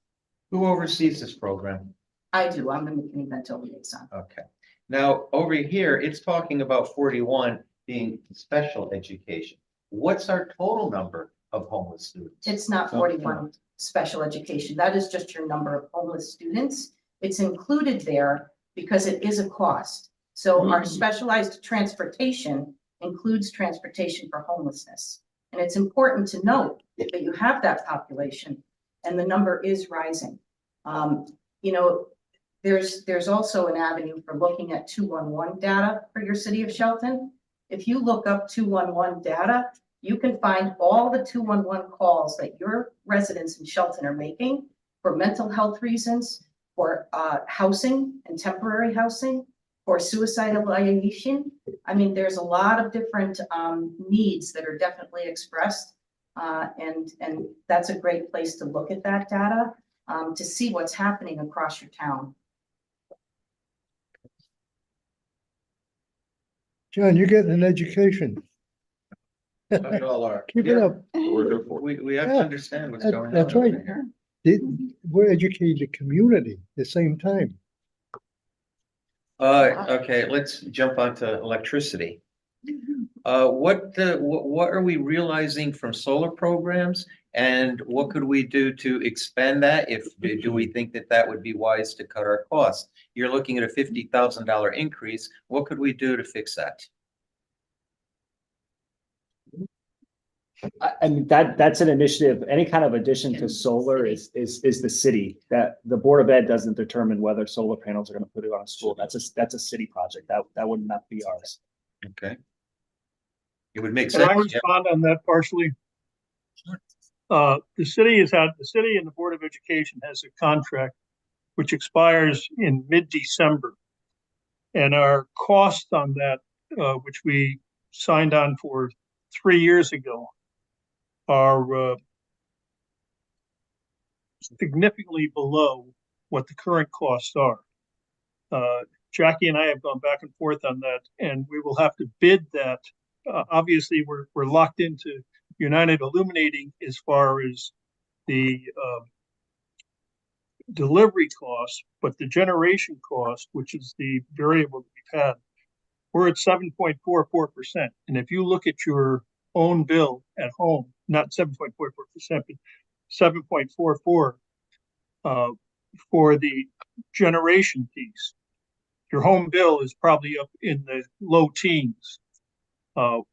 Who oversees this program? I do, I'm the McKinney-Vento liaison. Okay. Now, over here, it's talking about 41 being special education. What's our total number of homeless students? It's not 41 special education. That is just your number of homeless students. It's included there because it is a cost. So our specialized transportation includes transportation for homelessness. And it's important to note that you have that population and the number is rising. You know, there's also an avenue for looking at 211 data for your city of Shelton. If you look up 211 data, you can find all the 211 calls that your residents in Shelton are making for mental health reasons, for housing and temporary housing, for suicidal ideation. I mean, there's a lot of different needs that are definitely expressed. And that's a great place to look at that data to see what's happening across your town. John, you're getting an education. We all are. Keep it up. We're here for it. We have to Yeah, understand what's going on. That's over right. here. We're educating the community at the same time. Okay, let's jump onto electricity. What are we realizing from solar programs, and what could we do to expand that? Do we think that would be wise to cut our costs? You're looking at a $50,000 increase. What could we do to fix that? And that's an initiative. Any kind of addition to solar is the city. That the Board of Ed doesn't determine whether solar panels are going to put it on a school. That's a city project. That would not be ours. Okay. It would make Can I sense. Yeah. respond on that partially? The city and the Board of Education has a contract which expires in mid-December. And our cost on that, which we signed on for 3 years ago, are significantly below what the current costs are. Jackie and I have gone back and forth on that, and we will have to bid that. Obviously, we're locked into United Illuminating as far as the delivery cost, but the generation cost, which is the variable that we've had, we're at 7.44%. And if you look at your own bill at home, not 7.44%, but 7.44 for the generation piece, your home bill is probably up in the low teens.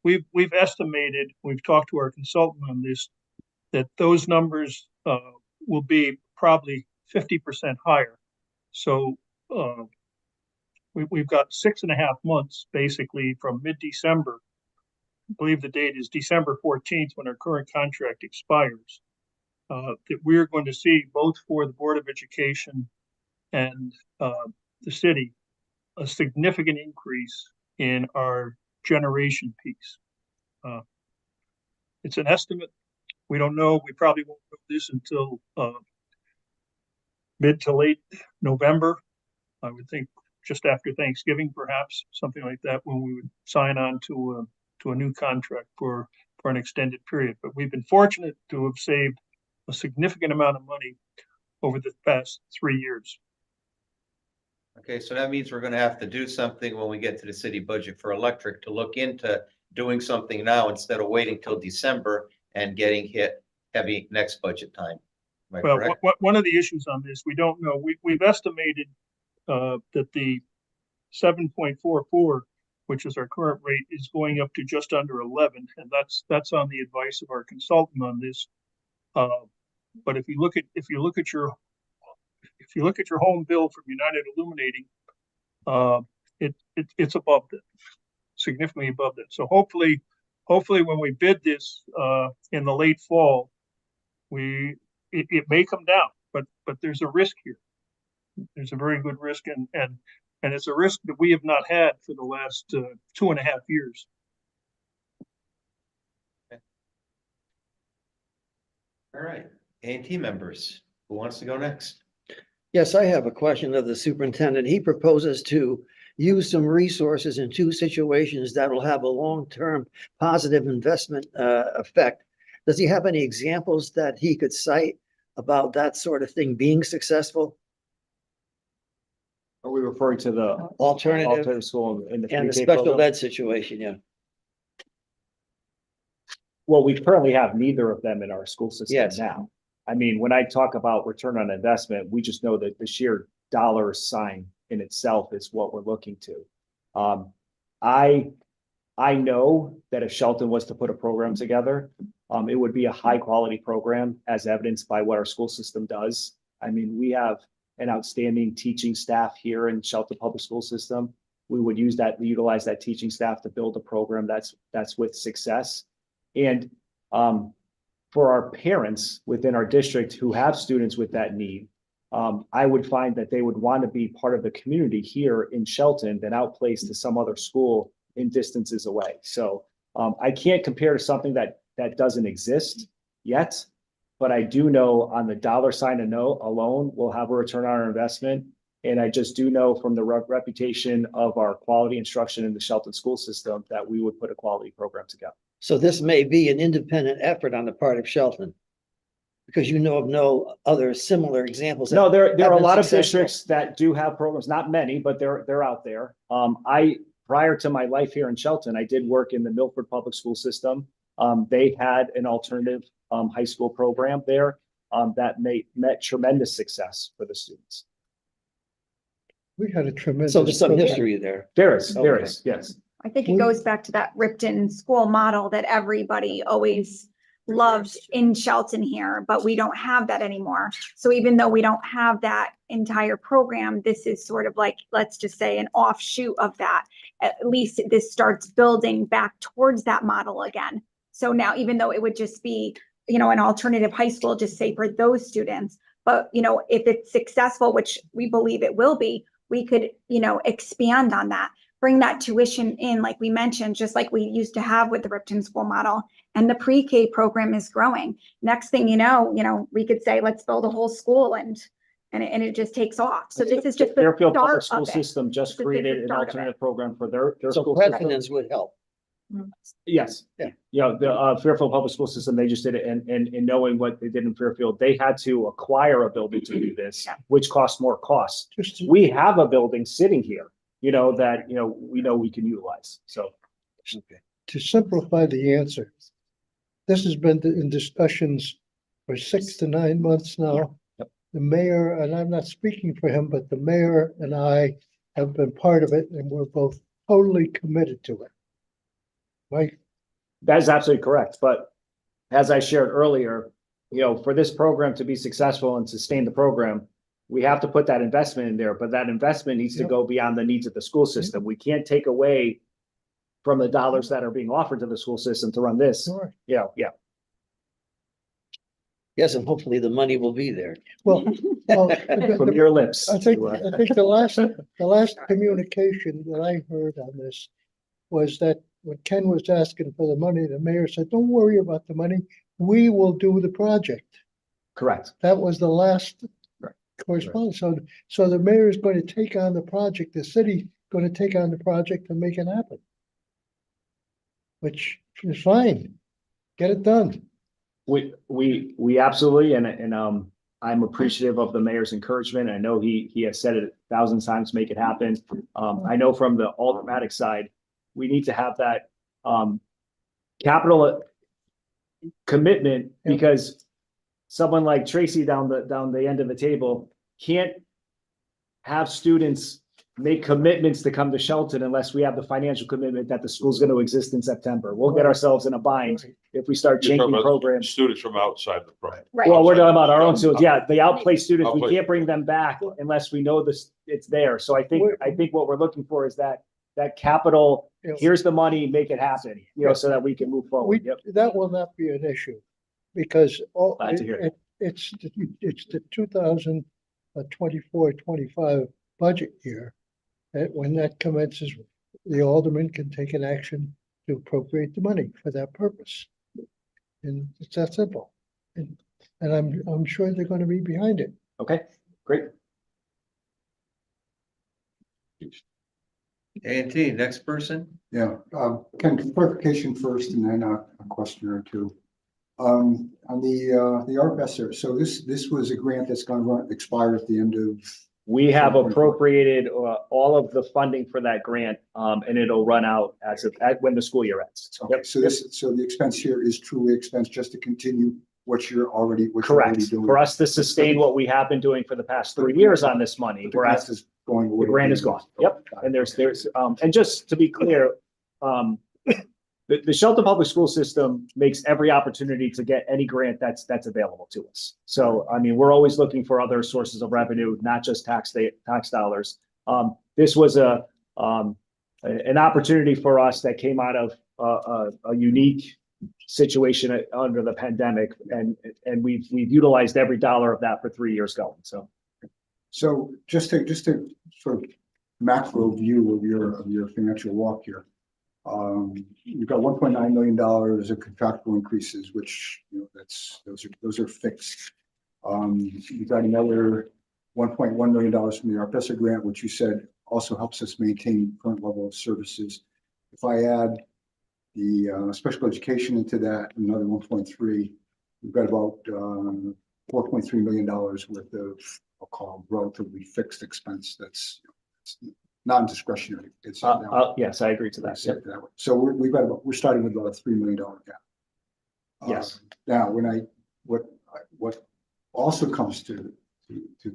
We've estimated, we've talked to our consultant on this, that those numbers will be probably 50% higher. So we've got 6.5 months basically from mid-December. I believe the date is December 14th when our current contract expires. That we're going to see both for the Board of Education and the city a significant increase in our generation piece. It's an estimate. We don't know. We probably won't know this until mid to late November. I would think just after Thanksgiving, perhaps something like that, when we would sign on to a new contract for an extended period. But we've been fortunate to have saved a significant amount of money over the past 3 years. Okay, so that means we're gonna have to do something when we get to the city budget for electric to look into doing something now instead of waiting till December and getting hit heavy next budget time. Am I Well, correct? one of the issues on this, we don't know. We've estimated that the 7.44, which is our current rate, is going up to just under 11, and that's on the advice of our consultant on this. But if you look at your home bill from United Illuminating, it's above that, significantly above that. So hopefully when we bid this in the late fall, it may come down, but there's a risk here. There's a very good risk, and it's a risk that we have not had for the last 2.5 years. All right, A&T members, who wants to go next? Yes, I have a question of the superintendent. He proposes to use some resources in two situations that will have a long-term positive investment effect. Does he have any examples that he could cite about that sort of thing being successful? Are we referring to the Alternative alternative school in the and the pre-K special program? ed situation, yeah. Well, we currently have neither of them in our school system Yes. now. I mean, when I talk about return on investment, we just know that the sheer dollar sign in itself is what we're looking to. I know that if Shelton was to put a program together, it would be a high quality program as evidenced by what our school system does. I mean, we have an outstanding teaching staff here in Shelton Public School System. We would utilize that teaching staff to build a program that's with success. And for our parents within our district who have students with that need, I would find that they would want to be part of the community here in Shelton than outplaced to some other school in distances away. So I can't compare to something that doesn't exist yet, but I do know on the dollar sign alone, we'll have a return on our investment. And I just do know from the reputation of our quality instruction in the Shelton school system that we would put a quality program together. So this may be an independent effort on the part of Shelton. Because you know of no other similar examples. No, there have are a been lot of successful. districts that do have programs, not many, but they're out there. Prior to my life here in Shelton, I did work in the Milford Public School System. They had an alternative high school program there that met tremendous success for the students. We had a tremendous. So there's some program. history there. There is, Okay. yes. I think it goes back to that Ripton school model that everybody always loved in Shelton here, but we don't have that anymore. So even though we don't have that entire program, this is sort of like, let's just say, an offshoot of that. At least this starts building back towards that model again. So now, even though it would just be, an alternative high school, just say for those students, but, if it's successful, which we believe it will be, we could, expand on that. Bring that tuition in, like we mentioned, just like we used to have with the Ripton school model, and the pre-K program is growing. Next thing you know, we could say, let's build a whole school and it just takes off. So this is just the Fairfield Public start School of it. System just This is the created an start of it. alternative program for their So school system. precedence would help. Yes. Yeah. The Fairfield Public School System, they just did it and knowing what they did in Fairfield, they had to acquire a building to do this, which cost more cost. Just to- We have a building sitting here, that, we know we can utilize. So To simplify the answer, this has been in discussions for 6 to 9 months now. Yep. The mayor, and I'm not speaking for him, but the mayor and I have been part of it, and we're both totally committed to it. Right? that is absolutely correct. But as I shared earlier, for this program to be successful and sustain the program, we have to put that investment in there, but that investment needs to Yep. go beyond the needs of the school system. We can't take away from the dollars that are being offered to the school system to run this. Sure. Yeah. Yes, and hopefully the money will be there. Well, From your lips. I think to, the last communication that I heard on this was that when Ken was asking for the money, the mayor said, "Don't worry about the money. We will do the project." correct. That was the last Right. correspondence. So the mayor is going to take on the project, the city going to take on the project and make it happen. Which is fine. Get it done. We absolutely, and I'm appreciative of the mayor's encouragement. I know he has said it 1,000 times, make it happen. I know from the Aldermatic side, we need to have that capital commitment because someone like Tracy down the end of the table can't have students make commitments to come to Shelton unless we have the financial commitment that the school's going to exist in September. We'll get ourselves in a bind if we start You're talking changing about programs. Students from outside the program. Right. Well, we're talking about our own students. Yeah, the outplaced students, we Outplaced. can't bring them back unless we know this, it's there. So I think what we're looking for is that capital, here's the money, make it happen, so that we can move forward. Yep. That will not be an issue because Glad to hear it's the 2024-25 budget year. That when that commences, the alderman can take an action to appropriate the money for that purpose. And it's that simple. And and I'm sure they're gonna be behind it. Okay, great. A&T, next person? Yeah, Ken, clarification first and then a question or two. On the art Besser, so this was a grant that's gonna expire at the end of. We have 2024. appropriated all of the funding for that grant, and it'll run out when the school year ends. Okay, so the expense here is truly expense just to continue what you're already Correct. doing. For us to sustain what we have been doing for the past 3 years on this money, But the we're grant asking. is going The away. grant is gone. Yep. And there's, and just to be clear, the Shelton Public School System makes every opportunity to get any grant that's available to us. So, I mean, we're always looking for other sources of revenue, not just tax dollars. This was an opportunity for us that came out of a unique situation under the pandemic, and we've utilized every dollar of that for 3 years going. So just to sort of macro view of your financial walk here. You've got $1.9 million of contractual increases, which, you know, those are fixed. You've got another $1.1 million from the ARPESA grant, which you said also helps us maintain current level of services. If I add the special education into that, another 1.3, we've got about $4.3 million worth of, I'll call relatively fixed expense. That's non-discretionary. It's Yes, I agree to that. Yep. that way. So we're starting with about a $3 million gap. Yes. Now, what also comes to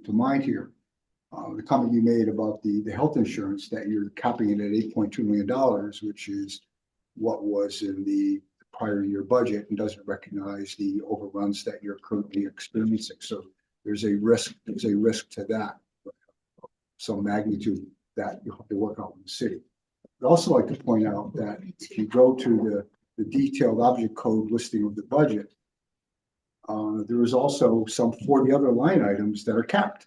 mind here, the comment you made about the health insurance, that you're capping it at $8.2 million, which is what was in the prior year budget and doesn't recognize the overruns that you're currently experiencing. So there's a risk to that, some magnitude that you have to work out in the city. I'd also like to point out that if you go to the detailed object code listing of the budget, there is also some 40 other line items that are capped.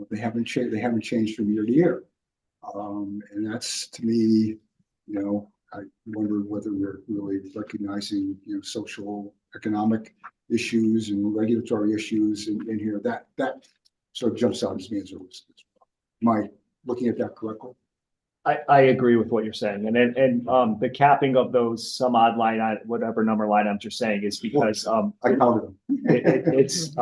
They haven't changed from year to year. And that's, to me, you know, I wonder whether we're really recognizing, you know, social, economic issues and regulatory issues in here. That sort of jumps out as me as a risk. Am I looking at that correctly? I agree with what you're saying. And the capping of those some odd whatever number line items you're saying is because I counted them. it's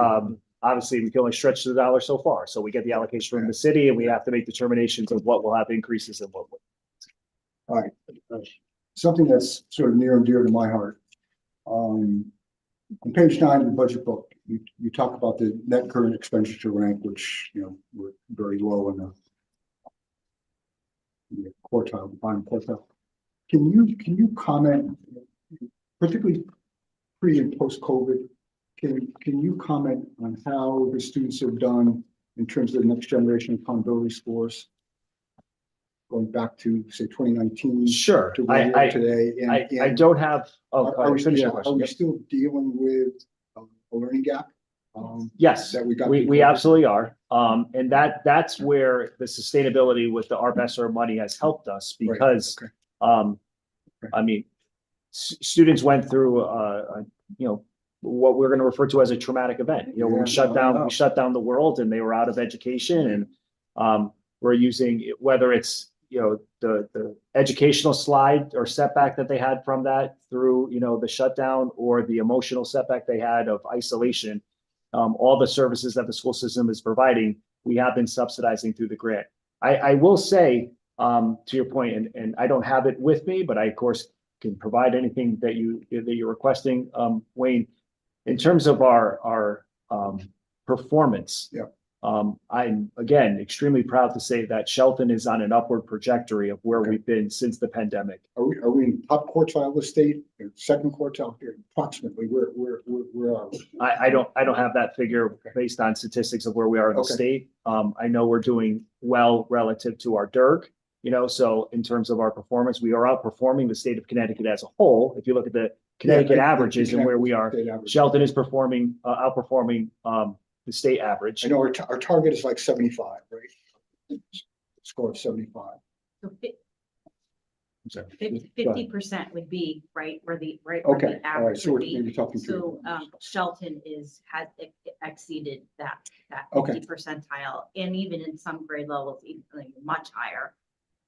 obviously we can only stretch the dollar so far. So we get the allocation from the city and we have to make determinations of what will have increases and what will. All right. Something that's sort of near and dear to my heart. On page 9 of the budget book, you talk about the net current expenditure rank, which, you know, we're very low in the quartile, the bottom quartile. Can you comment, particularly pre and post COVID, can you comment on how the students have done in terms of the next generation accountability scores? Going back to, say, 2019. Sure. To where we are today. I don't have. Are we finish your question. still dealing with a learning gap? Yes, That we got. we absolutely are. And that's where the sustainability with the ARPESR money has helped us because, I mean, students went through, you know, what we're going to refer to as a traumatic event. You know, we shut down the world and they were out of education, and we're using, whether it's, you know, the educational slide or setback that they had from that through, you know, the shutdown, or the emotional setback they had of isolation. All the services that the school system is providing, we have been subsidizing through the grant. I will say, to your point, and I don't have it with me, but I of course can provide anything that you're requesting, Wayne. In terms of our performance, I'm again extremely proud to say that Shelton is on an upward trajectory of where we've been since the pandemic. Are we in top quartile of the state, second quartile here, approximately? Where are we? I don't have that figure based on statistics of where we are in the state. I know we're doing well relative to our DIRG, you know, so in terms of our performance, we are outperforming the state of Connecticut as a whole. If you look at the Connecticut averages and where we are, Shelton is outperforming the state average. I know our target is like 75, right? Score of 75. 50% would be right where the, right where Okay, the all right, average so would we're be. maybe talking through. So, Shelton has exceeded that Okay. 50 percentile, and even in some grade levels, even like much higher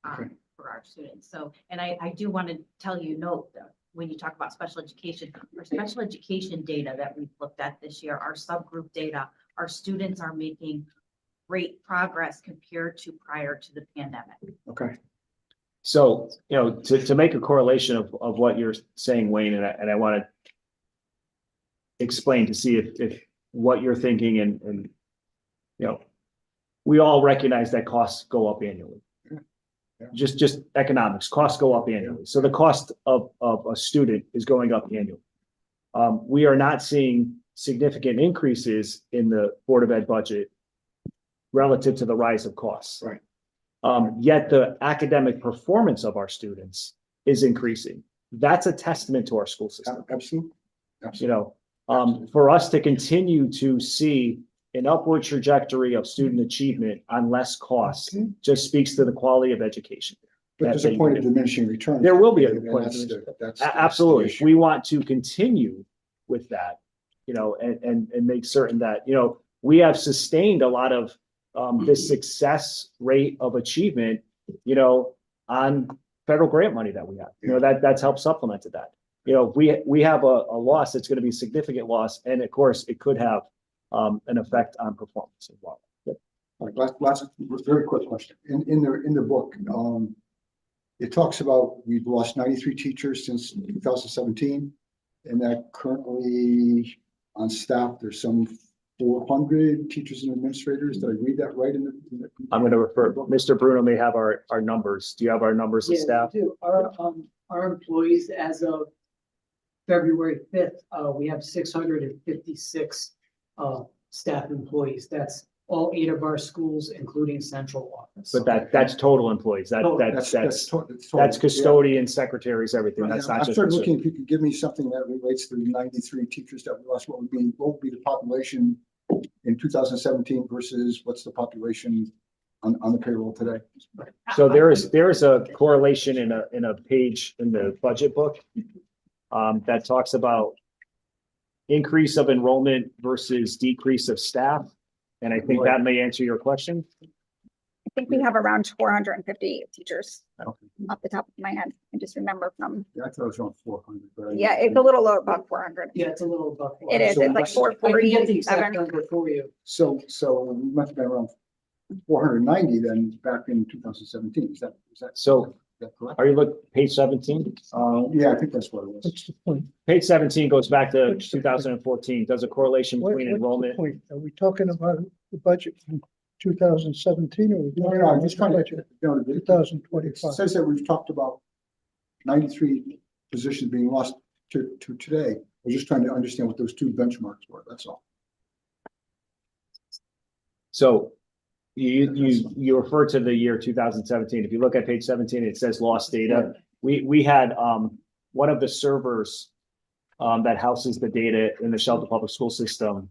Okay. for our students. So, and I do want to tell you, note that when you talk about special education, our special education data that we've looked at this year, our subgroup data, our students are making great progress compared to prior to the pandemic. Okay, So, to make a correlation of what you're saying, Wayne, and I want to explain to see if what you're thinking and, we all recognize that costs go up annually. Yeah. Just economics, costs go up annually. So the cost of a student is going up annually. We are not seeing significant increases in the Board of Ed budget relative to the rise of costs. Right. Yet the academic performance of our students is increasing. That's a testament to our school system. absolutely. You Absolutely. know, for us to continue to see an upward trajectory of student achievement on less costs just speaks to the quality of education. But there's a point of diminishing returns. There will be a And point of that's the- diminishing. that's the Absolutely. issue. We want to continue with that, and make certain that, we have sustained a lot of this success rate of achievement, on federal grant money that we have, that's helped supplement to that. We have a loss that's going to be a significant loss, and of course, it could have an effect on performance as well. Yep. All right, last, very quick question. In the book, it talks about we've lost 93 teachers since 2017, and that currently on staff, there's some 400 teachers and administrators. Did I read that right in the? I'm going to refer, Mr. Bruno may have our numbers. Do you have our numbers of staff? Yeah, we do. Our employees as of February 5th, we have 656 staff employees. That's all 8 of our schools, including central office. But that's total employees. That's custodians, secretaries, everything. That's I not just. started looking, if you could give me something that relates to the 93 teachers that we lost, what would be the population in 2017 versus what's the population on the payroll today? So there is a correlation in a page in the budget book that talks about increase of enrollment versus decrease of staff. And I think that may answer your question. I think we have around 450 teachers Okay. off the top of my head. I just remember from, Yeah, I thought it was around 400. But yeah, it's a little low, about 400. Yeah, it's a little above. It is, it's like I can get the exact 447. number for you. So we must have been around 490 then back in 2017. Is that So correct? are you page 17? Yeah, I think that's what it was. What's the point? Page 17 goes back to What's the point? 2014. Does a correlation What- between what's the enrollment. point? Are we talking about the budget from 2017 or? are we No, talking no, I'm about just the trying budget to, it 2025. says that we've talked about 93 positions being lost to today. We're just trying to understand what those two benchmarks were, that's all. So you refer to the year 2017. If you look at page 17, it says lost data. We had one of the servers that houses the data in the Shelter Public School System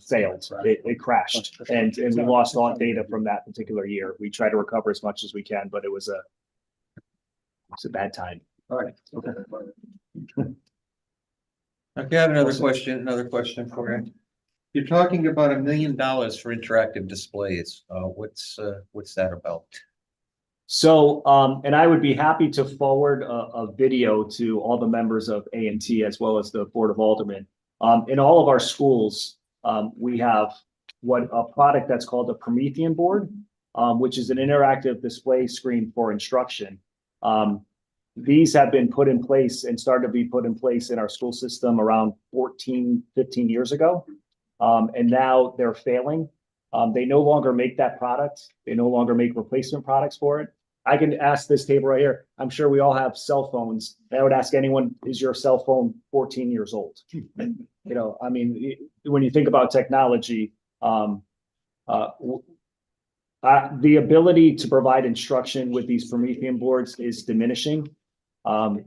failed. It crashed, and we lost all data from that particular year. We try to recover as much as we can, but it was a bad time. All right, okay. Okay, I have another question for you. You're talking about $1 million for interactive displays. What's that about? So, and I would be happy to forward a video to all the members of A&T as well as the Board of Aldermen. In all of our schools, we have a product that's called a Promethean board, which is an interactive display screen for instruction. These have been put in place and started to be put in place in our school system around 14, 15 years ago. And now they're failing. They no longer make that product. They no longer make replacement products for it. I can ask this table right here. I'm sure we all have cell phones. I would ask anyone, is your cell phone 14 years old? I mean, when you think about technology, the ability to provide instruction with these Promethean boards is diminishing.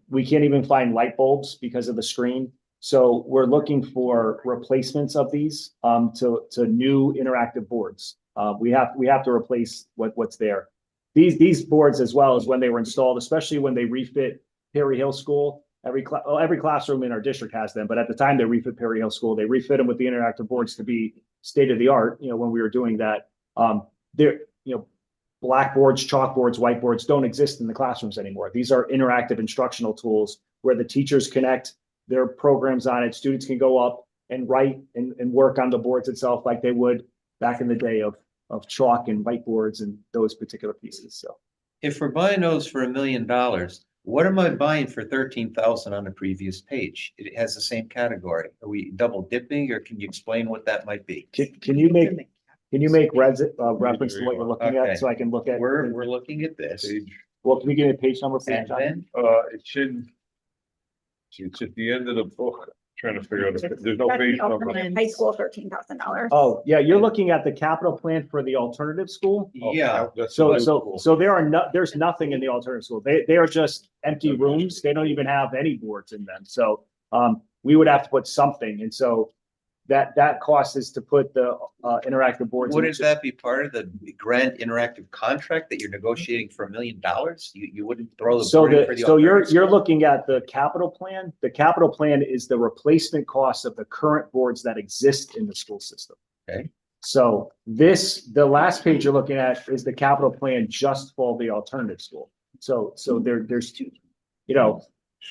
We can't even find light bulbs because of the screen. So we're looking for replacements of these to new interactive boards. We have to replace what's there. these boards as well as when they were installed, especially when they refit Perry Hill School. Every classroom in our district has them, but at the time they refit Perry Hill School, they refit them with the interactive boards to be state of the art, when we were doing that. Blackboards, chalkboards, whiteboards don't exist in the classrooms anymore. These are interactive instructional tools where the teachers connect their programs on it. Students can go up and write and work on the boards itself like they would back in the day of chalk and whiteboards and those particular pieces. So If we're buying those for $1 million, what am I buying for 13,000 on the previous page? It has the same category. Are we double dipping, or can you explain what that might be? can you make reference to what you're looking Okay. at so I can look at? We're looking at this. Well, can you give me a page number? And then, It should. It's at the end of the book, trying to figure out, if there's no That's page the number. alternative high school, $13,000. Oh, yeah, you're looking at the capital plan for the alternative school? yeah, That's So, the so, school. so there's nothing in the alternative school. They are just empty rooms. They don't even have any boards in them. So, we would have to put something. And so that cost is to put the, interactive boards. wouldn't into- that be part of the grand interactive contract that you're negotiating for $1 million? You wouldn't throw the. So board in for the you're alternative? looking at the capital plan. The capital plan is the replacement cost of the current boards that exist in the school system. Okay. So the last page you're looking at is the capital plan just for the alternative school. So there's two,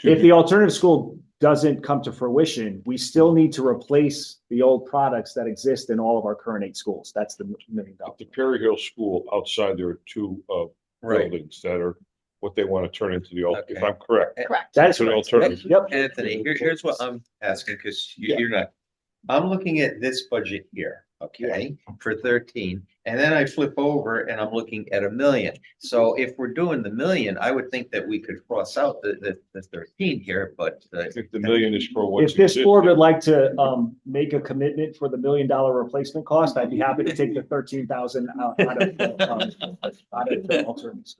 if the alternative school doesn't come to fruition, we still need to replace the old products that exist in all of our current 8 schools. That's the $1 million. At the Perry Hill School, outside there are two Right. buildings that are what they want to turn into the, if Okay. I'm correct. Correct. That's To the correct. alternative. Yep. Anthony, here's what I'm asking, because Yeah. you're not. I'm looking at this budget here, okay, for 13, and then I flip over and I'm looking at $1 million. So if we're doing the $1 million, I would think that we could cross out the 13 here, but. I think the million is for what's If this board existing. would like to make a commitment for the $1 million replacement cost, I'd be happy to take the 13,000 out of the alternatives.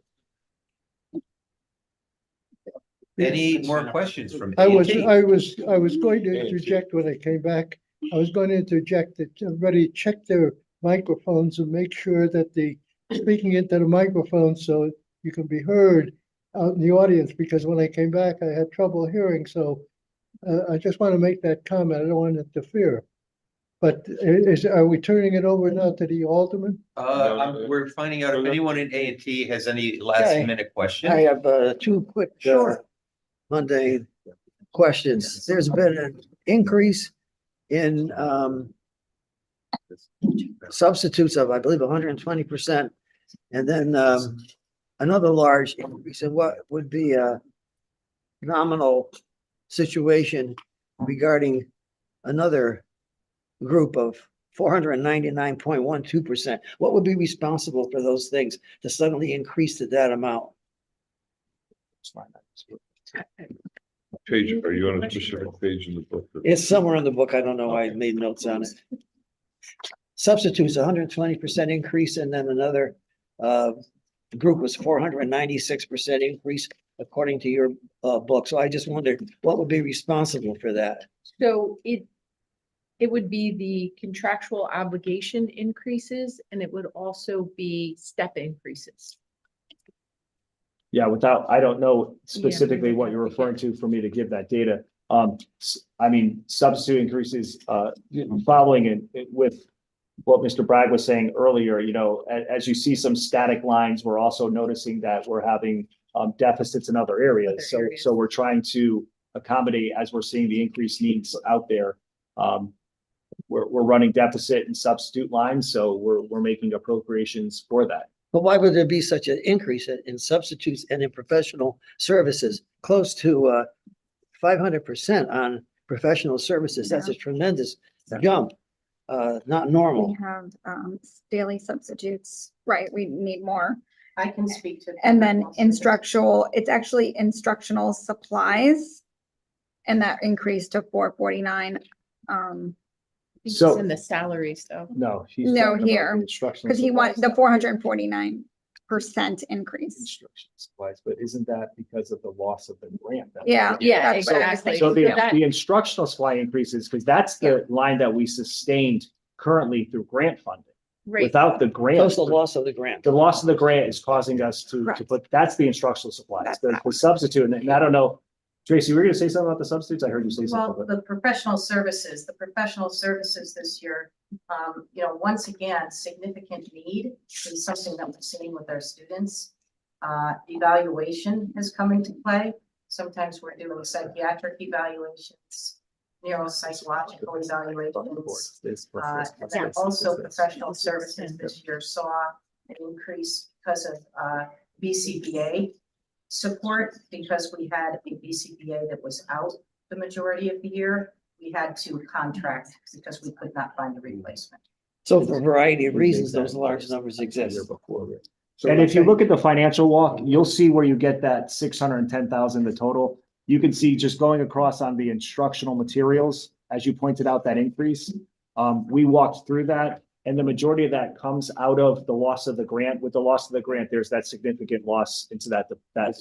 Any more questions from? I was A&T? going to interject when I came back. I was going to interject that everybody check their microphones and make sure that speaking into the microphone so you can be heard out in the audience, because when I came back, I had trouble hearing. So I just want to make that comment. I don't want to interfere. But are we turning it over now to the alderman? We're finding out if anyone in A&T has any last Okay. minute questions. I have two quick Monday questions. There's been an increase in substitutes of, I believe, 120%. And then another large increase in what would be a nominal situation regarding another group of 499.12%. What would be responsible for those things to suddenly increase to that amount? Page, are you on a specific page in the book? It's somewhere in the book. I don't know. I made notes on it. Substitutes, 120% increase, and then another group was 496% increase according to your book. So I just wondered what would be responsible for that? So it would be the contractual obligation increases, and it would also be step increases. Yeah, I don't know specifically what you're referring to for me to give that data. Substitute increases, following it with what Mr. Bragg was saying earlier, as you see some static lines, we're also noticing that we're having deficits in other areas. So we're trying to accommodate as we're seeing the increased needs out there. We're running deficit in substitute lines, so we're making appropriations for that. But why would there be such an increase in substitutes and in professional services? Close to 500% on professional services. That's a tremendous jump. Not normal. We have daily substitutes, right? We need more. I can speak to. And then it's actually instructional supplies. And that increased to 449. It's So- in the salaries though. No. she's No, talking about here, the instructional Because he supplies. wants the 449% increase. Instruction supplies, but isn't that because of the loss of the grant? Yeah. Yeah, that's what I was exactly. So thinking. the instructional supply increases, because that's the line that we sustained currently through grant funding. Right. Without the grant. Plus the loss of the grant. The loss of the grant is causing us to Correct. put, that's the instructional supplies, That's the that one. substitute, and I don't know. Tracy, were you gonna say something about the substitutes? I heard you say Well, something. the professional services this year, once again, significant need is something that we're seeing with our students. Evaluation has come into play. Sometimes we're doing psychiatric evaluations, neuropsychological evaluations. And then also professional services this year saw an increase because of BCBA support, because we had a BCBA that was out the majority of the year. We had to contract because we could not find a replacement. So for a variety of reasons, those large numbers exist. And if you look at the financial walk, you'll see where you get that 610,000, the total. You can see just going across on the instructional materials, as you pointed out, that increase. We walked through that, and the majority of that comes out of the loss of the grant. With the loss of the grant, there's that significant loss into that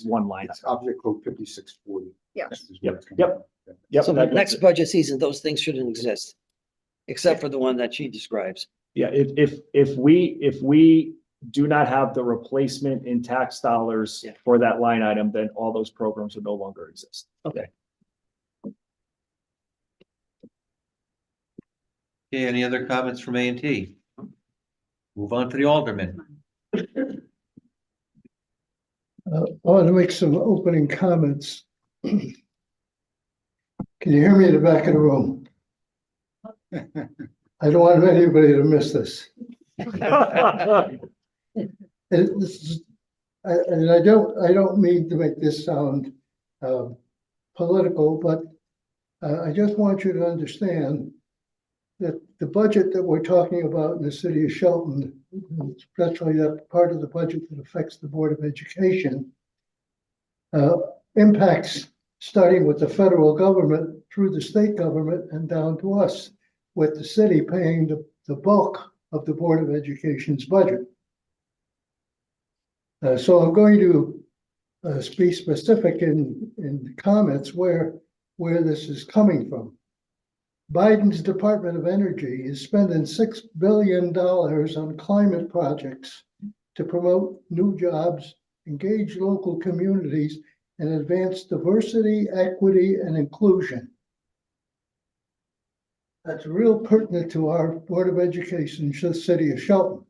one line. It's object code 5640. Yeah. Yep. So the next budget season, those things shouldn't exist, except for the one that she describes. Yeah, if we do not have the replacement in tax dollars Yeah. for that line item, then all those programs would no longer exist. Okay. Okay, any other comments from A&T? Move on to the Alderman. I want to make some opening comments. Can you hear me in the back of the room? I don't want anybody to miss this. And I don't mean to make this sound political, but I just want you to understand that the budget that we're talking about in the city of Shelton, especially that part of the budget that affects the Board of Education, impacts starting with the federal government through the state government and down to us, with the city paying the bulk of the Board of Education's budget. So I'm going to be specific in the comments where this is coming from. Biden's Department of Energy is spending $6 billion on climate projects to promote new jobs, engage local communities, and advance diversity, equity, and inclusion. That's real pertinent to our Board of Education, the city of Shelton.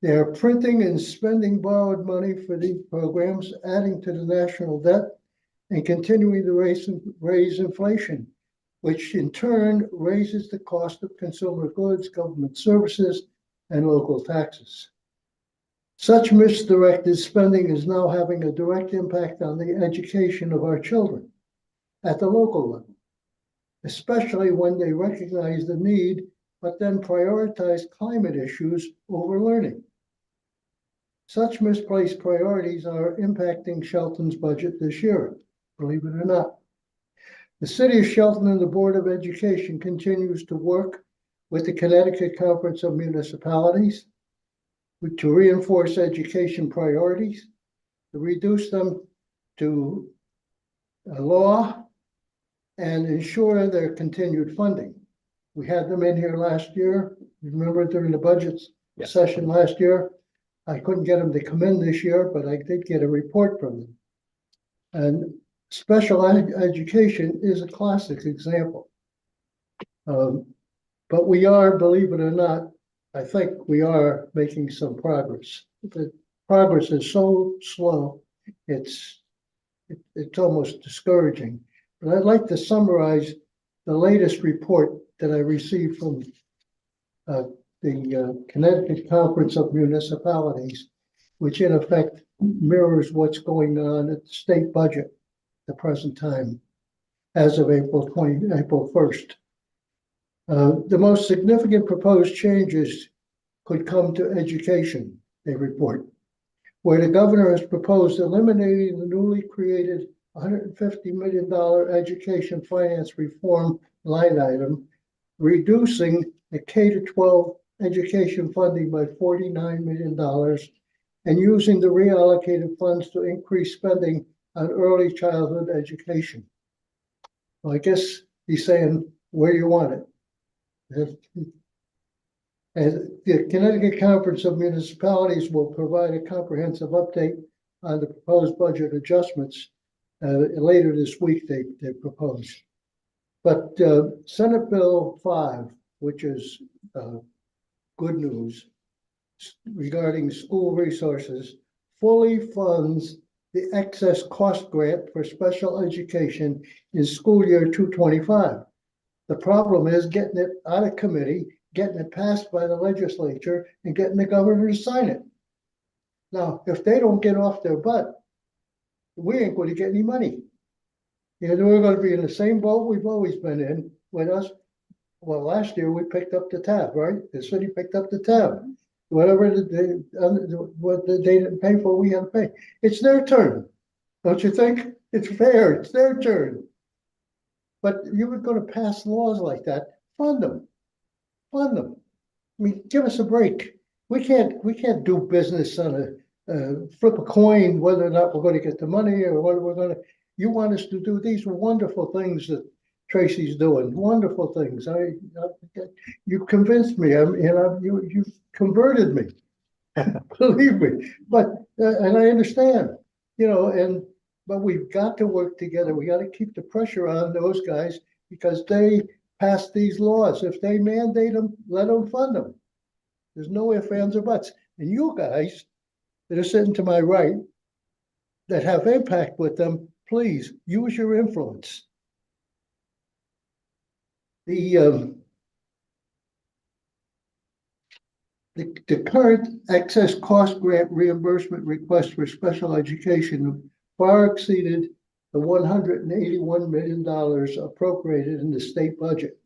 They are printing and spending borrowed money for these programs, adding to the national debt and continuing to raise inflation, which in turn raises the cost of consumer goods, government services, and local taxes. Such misdirected spending is now having a direct impact on the education of our children at the local level, especially when they recognize the need, but then prioritize climate issues over learning. Such misplaced priorities are impacting Shelton's budget this year, believe it or not. The City of Shelton and the Board of Education continues to work with the Connecticut Conference of Municipalities to reinforce education priorities, to reduce them to law, and ensure their continued funding. We had them in here last year. Remember during the budget session last year? I couldn't get them to come in this year, but I did get a report from them. And special education is a classic example. But we are, believe it or not, I think we are making some progress. The progress is so slow, it's almost discouraging. But I'd like to summarize the latest report that I received from the Connecticut Conference of Municipalities, which in effect mirrors what's going on at the state budget at the present time, as of April 1st. The most significant proposed changes could come to education, they report, where the governor has proposed eliminating the newly created $150 million education finance reform line item, reducing the K-12 education funding by $49 million, and using the reallocated funds to increase spending on early childhood education. Well, I guess he's saying, where do you want it? And the Connecticut Conference of Municipalities will provide a comprehensive update on the proposed budget adjustments. Later this week, they propose. But Senate Bill 5, which is good news regarding school resources, fully funds the excess cost grant for special education in school year 225. The problem is getting it out of committee, getting it passed by the legislature, and getting the governor to sign it. Now, if they don't get off their butt, we ain't going to get any money. You know, we're going to be in the same boat we've always been in with us. Well, last year we picked up the tab, right? The city picked up the tab. Whatever what they didn't pay for, we had to pay. It's their turn, don't you think? It's fair. It's their turn. But you were going to pass laws like that, fund them. Fund them. I mean, give us a break. We can't do business on a flip a coin whether or not we're going to get the money or whether we're going to. You want us to do these wonderful things that Tracy's doing, wonderful things. You convinced me. You converted me. Believe me. But and I understand, but we've got to work together. We got to keep the pressure on those guys because they passed these laws. If they mandate them, let them fund them. There's no ifs, ands, or buts. And you guys that are sitting to my right that have impact with them, please use your influence. The current excess cost grant reimbursement request for special education far exceeded the $181 million appropriated in the state budget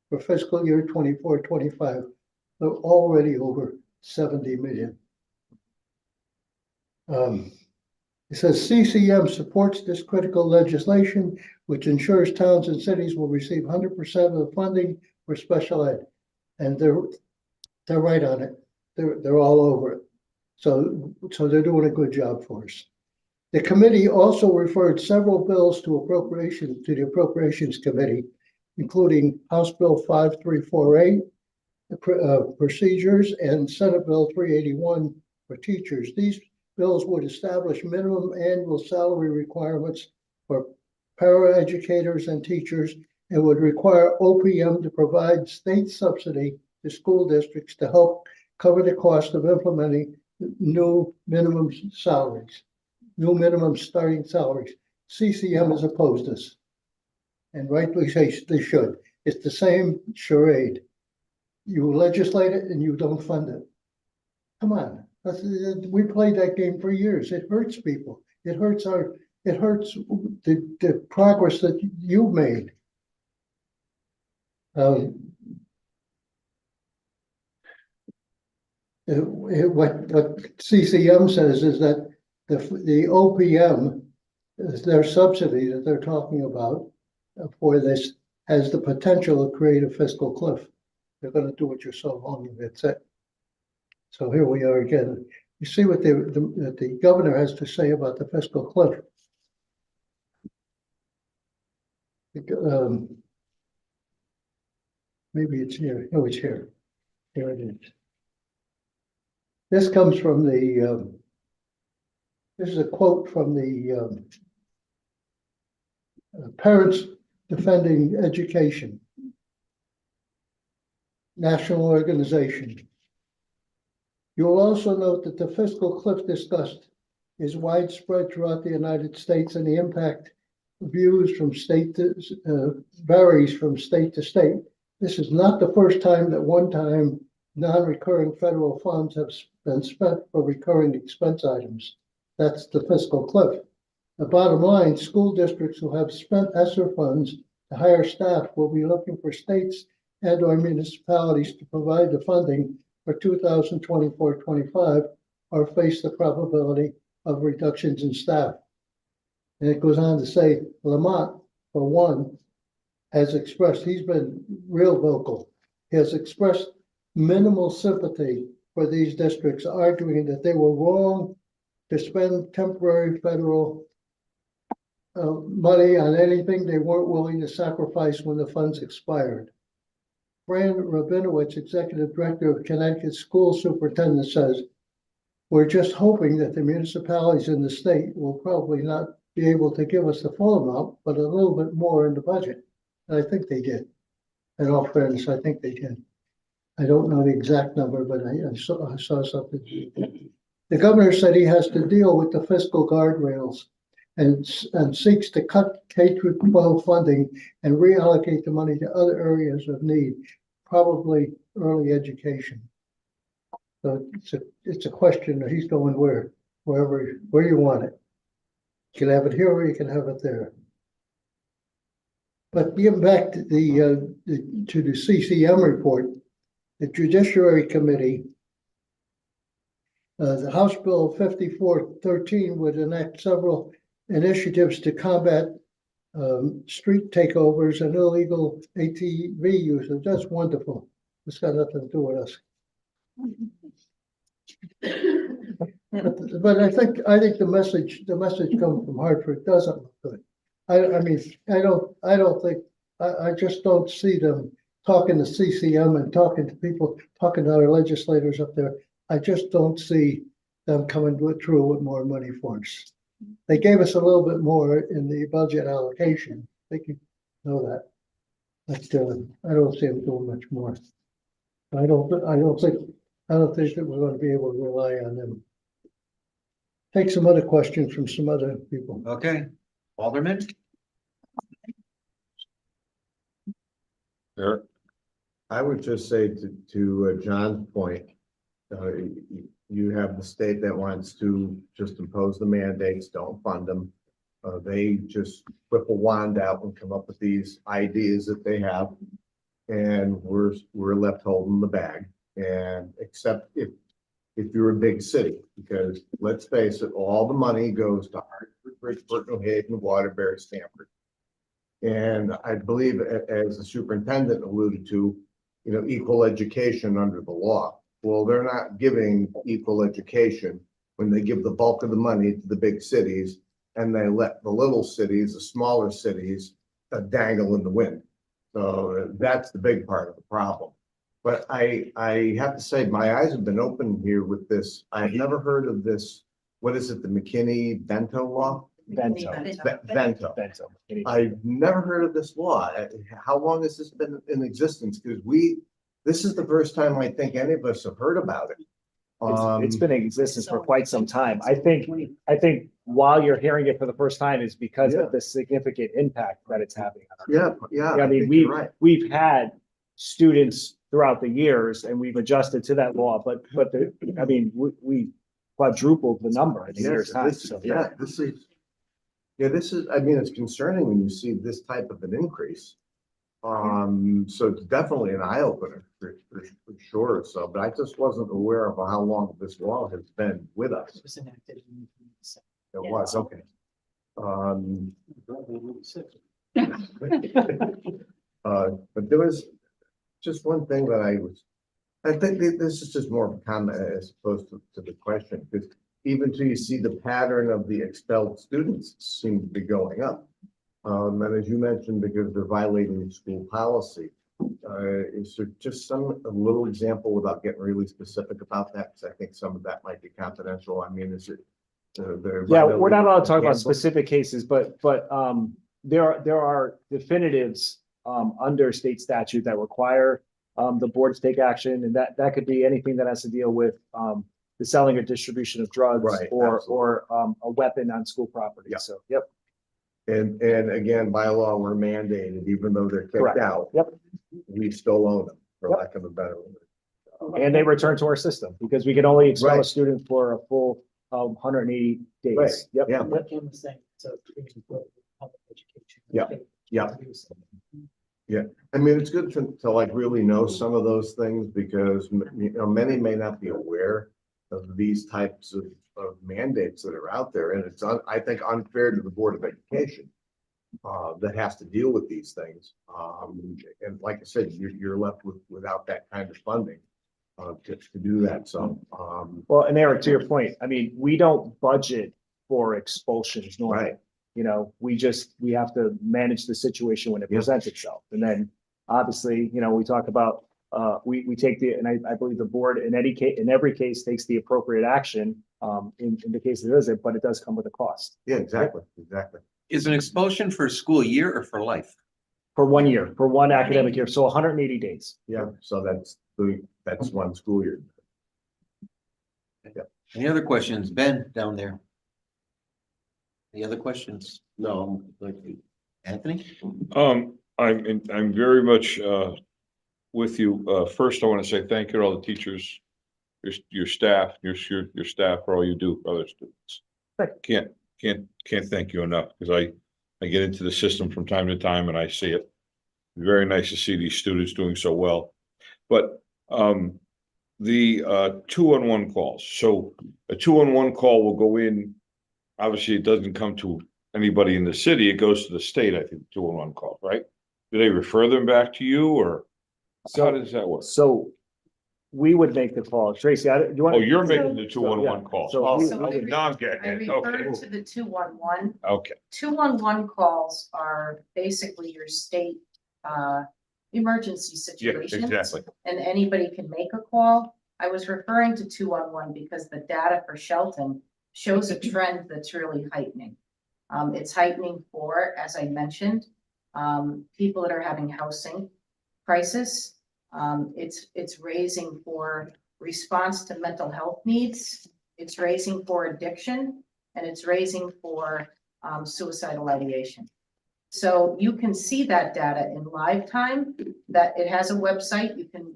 for fiscal year 24-25. They're already over 70 million. It says CCM supports this critical legislation, which ensures towns and cities will receive 100% of the funding for special ed. And they're right on it. They're all over it. So they're doing a good job for us. The committee also referred several bills to the Appropriations Committee, including House Bill 5348, procedures, and Senate Bill 381 for teachers. These bills would establish minimum annual salary requirements for paraeducators and teachers and would require OPM to provide state subsidy to school districts to help cover the cost of implementing new minimum salaries, new minimum starting salaries. CCM has opposed this, and rightly they should. It's the same charade. You legislate it and you don't fund it. Come on. We played that game for years. It hurts people. It hurts the progress that you've made. What CCM says is that the OPM, their subsidy that they're talking about for this, has the potential to create a fiscal cliff. They're going to do what you're so long, and that's it. So here we are again. You see what the governor has to say about the fiscal cliff. Maybe it's here. No, it's here. Here it is. This comes from the. This is a quote from the Parents Defending Education National Organization. You will also note that the fiscal cliff discussed is widespread throughout the United States, and the impact views from state to varies from state to state. This is not the first time that one-time non-recurring federal funds have been spent for recurring expense items. That's the fiscal cliff. The bottom line, school districts who have spent ESSER funds to hire staff will be looking for states and/or municipalities to provide the funding for 2024-25 or face the probability of reductions in staff. And it goes on to say, Lamont, for one, has expressed, he's been real vocal, he has expressed minimal sympathy for these districts, arguing that they were wrong to spend temporary federal money on anything they weren't willing to sacrifice when the funds expired. Fran Rabinowitz, Executive Director of Connecticut School Superintendent, says, we're just hoping that the municipalities in the state will probably not be able to give us the full amount, but a little bit more in the budget. And I think they did. In all fairness, I think they did. I don't know the exact number, but I saw something. The governor said he has to deal with the fiscal guardrails and seeks to cut K-12 funding and reallocate the money to other areas of need, probably early education. So it's a question that he's going where you want it. You can have it here or you can have it there. But getting back to the CCM report, the Judiciary Committee, the House Bill 5413 would enact several initiatives to combat street takeovers and illegal ATV users. That's wonderful. It's got nothing to do with us. But I think the message coming from Hartford doesn't look good. I just don't see them talking to CCM and talking to people, talking to our legislators up there. I just don't see them coming through with more money for us. They gave us a little bit more in the budget allocation. They can know that. But I don't see them doing much more. I don't think that we're going to be able to rely on them. Take some other questions from some other people. Okay, Alderman? Eric? I would just say to John's point, you have the state that wants to just impose the mandates, don't fund them. They just whip a wand out and come up with these ideas that they have. And we're left holding the bag. And except if you're a big city, because let's face it, all the money goes to Hartford, Bridgeport, New Haven, Waterbury, Stamford. And I believe, as the superintendent alluded to, equal education under the law. Well, they're not giving equal education when they give the bulk of the money to the big cities and they let the little cities, the smaller cities, dangle in the wind. So that's the big part of the problem. But I have to say, my eyes have been open here with this. I've never heard of this. What is it? The McKinney-Vento law? Vento. Vento. I've never heard of this law. How long has this been in existence? Because this is the first time I think any of us have heard about it. It's been in existence for quite some time. I think while you're hearing it for the first time is because of the significant impact that it's having. I mean, we've had students throughout the years and we've adjusted to that law, but we quadrupled the number in a year's time. This is, I mean, it's concerning when you see this type of an increase. So it's definitely an eye opener for sure. So, but I just wasn't aware of how long this law has been with us. It was enacted in 1997. It was, okay. But there was just one thing that I think this is just more of a comment as opposed to the question, because even till you see the pattern of the expelled students seem to be going up. And as you mentioned, because they're violating school policy, is there just a little example without getting really specific about that? Because I think some of that might be confidential. I mean, is it? We're not allowed to talk about specific cases, but there are definitives under state statute that require the board to take action, and that could be anything that has to deal with the selling or distribution of drugs, or a weapon on school property. Yeah. So, yep. And again, by law, we're mandated, even though they're kicked out. Yep. We still own them, for lack of a better word. And they return to our system because we can only expel a student for a full 180 days. Right. Yep. Yeah. Like Kim was saying, it's a public education. Yeah. I mean, it's good to like really know some of those things because many may not be aware of these types of mandates that are out there, and it's I think unfair to the Board of Education that has to deal with these things. And like I said, you're left without that kind of funding to do that. So well, and Eric, to your point, I mean, we don't budget for expulsions normally. Right. We have to manage the situation when it presents itself, and then obviously, we talk about, we take and I believe the board in every case takes the appropriate action, in the case there isn't, but it does come with a cost. Yeah, exactly. Is an expulsion for a school year or for life? For 1 year, for one academic year, so 180 days. Yeah, so that's one school year. Any other questions? Ben, down there? Any other questions? No, Anthony? I'm very much, with you. First, I want to say thank you to all the teachers, your staff, your staff for all you do for other students. Can't thank you enough, because I get into the system from time to time and I see it. Very nice to see these students doing so well. But, the 211 calls. So a 211 call will go in. Obviously, it doesn't come to anybody in the city. It goes to the state, I think, 211 calls, right? Do they refer them back to you, or how does that work? So we would make the call. Tracy, you want? Oh, you're making the 211 calls. So Oh, we- So I now I'm getting it. referred Okay. to the 211. Okay. 211 calls are basically your state emergency Yeah, situations. exactly. And anybody can make a call. I was referring to 211 because the data for Shelton shows a trend that's really heightening. It's heightening for, as I mentioned, people that are having housing crisis. It's raising for response to mental health needs. It's raising for addiction, and it's raising for suicidal ideation. So you can see that data in live time, that it has a website. You can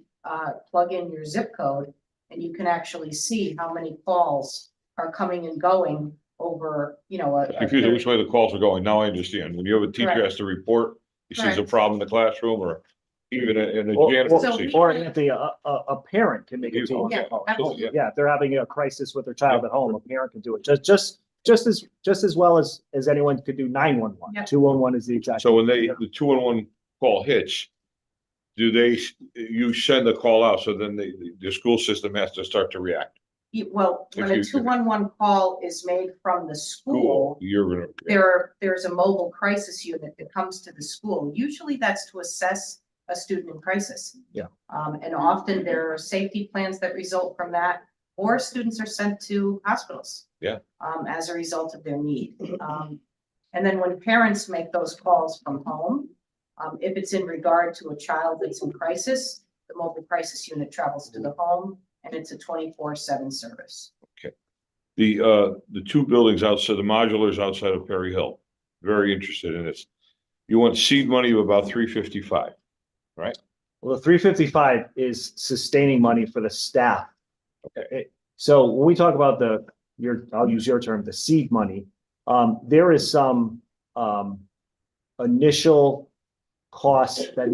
plug in your zip code, and you can actually see how many calls are coming and going over, Confused which way the calls are going. Now I understand. When you have a teacher Correct. has to report, he sees a Correct. problem in the classroom, or even in a Or, janitor. So sees- or Anthony, a parent can make a call. Yeah, absolutely. Yeah, if they're having a crisis with their child at home, a parent can do it. Just as well as anyone could do 911. Yeah. 211 is the exact. So when the 211 call hits, you send the call out, so then the school system has to start to react. Well, when a If you- 211 call is made from the school, You're gonna. there's a mobile crisis unit that comes to the school. Usually that's to assess a student in crisis. Yeah. And often there are safety plans that result from that, or students are sent to hospitals. Yeah. As a result of their need. And then when parents make those calls from home, if it's in regard to a child that's in crisis, the mobile crisis unit travels to the home, and it's a 24/7 service. The two buildings outside, the modulars outside of Perry Hill, very interested in this. You want seed money of about 355, right? Well, the 355 is sustaining money for the staff. Okay, so when we talk about I'll use your term, the seed money, there is some initial costs that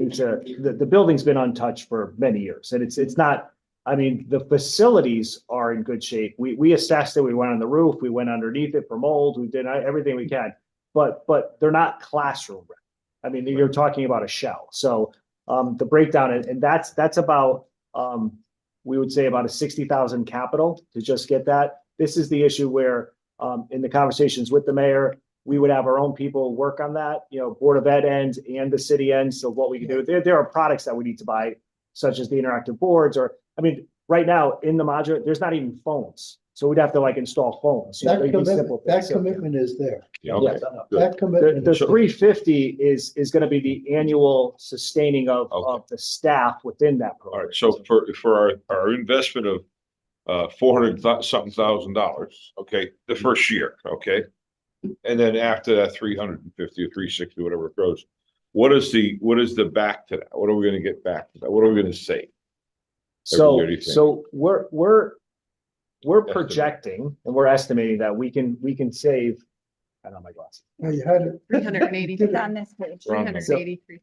the building's been untouched for many years, and it's not, I mean, the facilities are in good shape. We assessed it, we went on the roof, we went underneath it for mold, we did everything we can, but they're not classroom ready. I mean, you're talking about a shell. So the breakdown, and that's about, we would say about a 60,000 capital to just get that. This is the issue where, in the conversations with the mayor, we would have our own people work on that, Board of Ed end and the city end. So what we can do, there are products that we need to buy, such as the interactive boards, or, I mean, right now in the modular, there's not even phones. So we'd have to install phones. That these commitment, simple that things. So commitment is there. Yeah, okay. Good. That The commitment. is there. 350 is going to be the annual sustaining of the staff within that All program. right, so for our investment of $400 something, okay, the first year, okay? And then after that, 350 or 360, whatever it grows. What is the back to that? What are we gonna get back to that? What are we gonna say? So, year, do you think? so we're projecting and we're estimating that we can save, I don't know my glasses. No, you had it. 380. It's on this page. 383.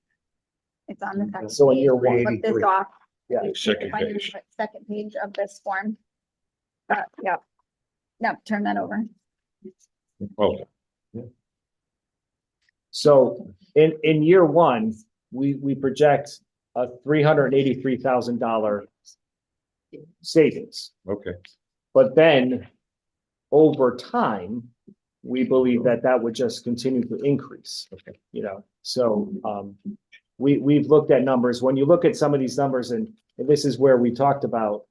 It's on the second. So in page. year Flip 183. this off. Yeah. Second Find your page. Second page of this form. Yeah. No, turn that over. Okay, So in year one, we project a $383,000 savings. okay. But then over time, we believe that would just continue to increase. Okay. So we've looked at numbers. When you look at some of these numbers, and this is where we talked about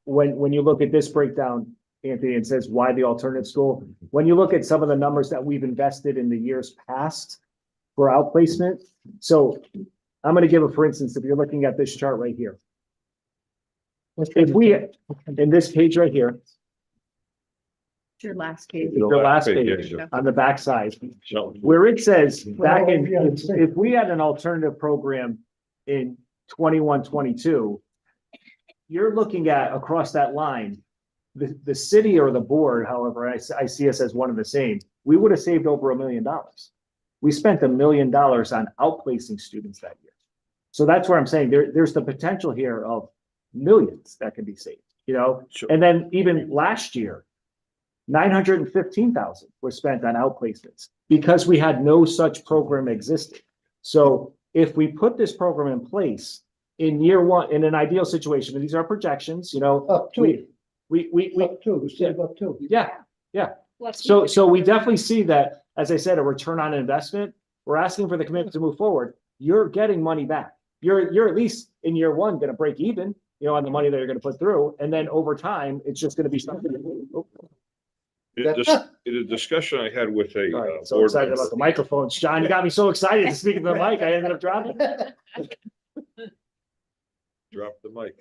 when you look at this breakdown, Anthony, it says why the alternative school. When you look at some of the numbers that we've invested in the years past for outplacement. So I'm gonna give for instance, if you're looking at this chart right here. If we, in this page right here, Your last page. the last page on the backside, where it says back in, if we had an alternative program in 21-22, you're looking at across that line, the city or the board, however, I see us as one and the same, we would have saved over $1 million. We spent $1 million on outplacing students that year. So that's where I'm saying there's the potential here of millions that can be saved, you know? Sure. And then even last year, 915,000 was spent on outplacements because we had no such program existed. So if we put this program in place in year one, in an ideal situation, and these are projections, you know, Up to, we up to, save up to. yeah. So we definitely see that, as I said, a return on investment. We're asking for the commitment to move forward. You're getting money back. You're at least in year one going to break even, you know, on the money that you're going to put through. And then over time, it's just going to be something. In a discussion I had with a Sorry, so board excited member, about the microphones. John, you got me so excited to speak into the mic. I ended up dropping. drop the mic.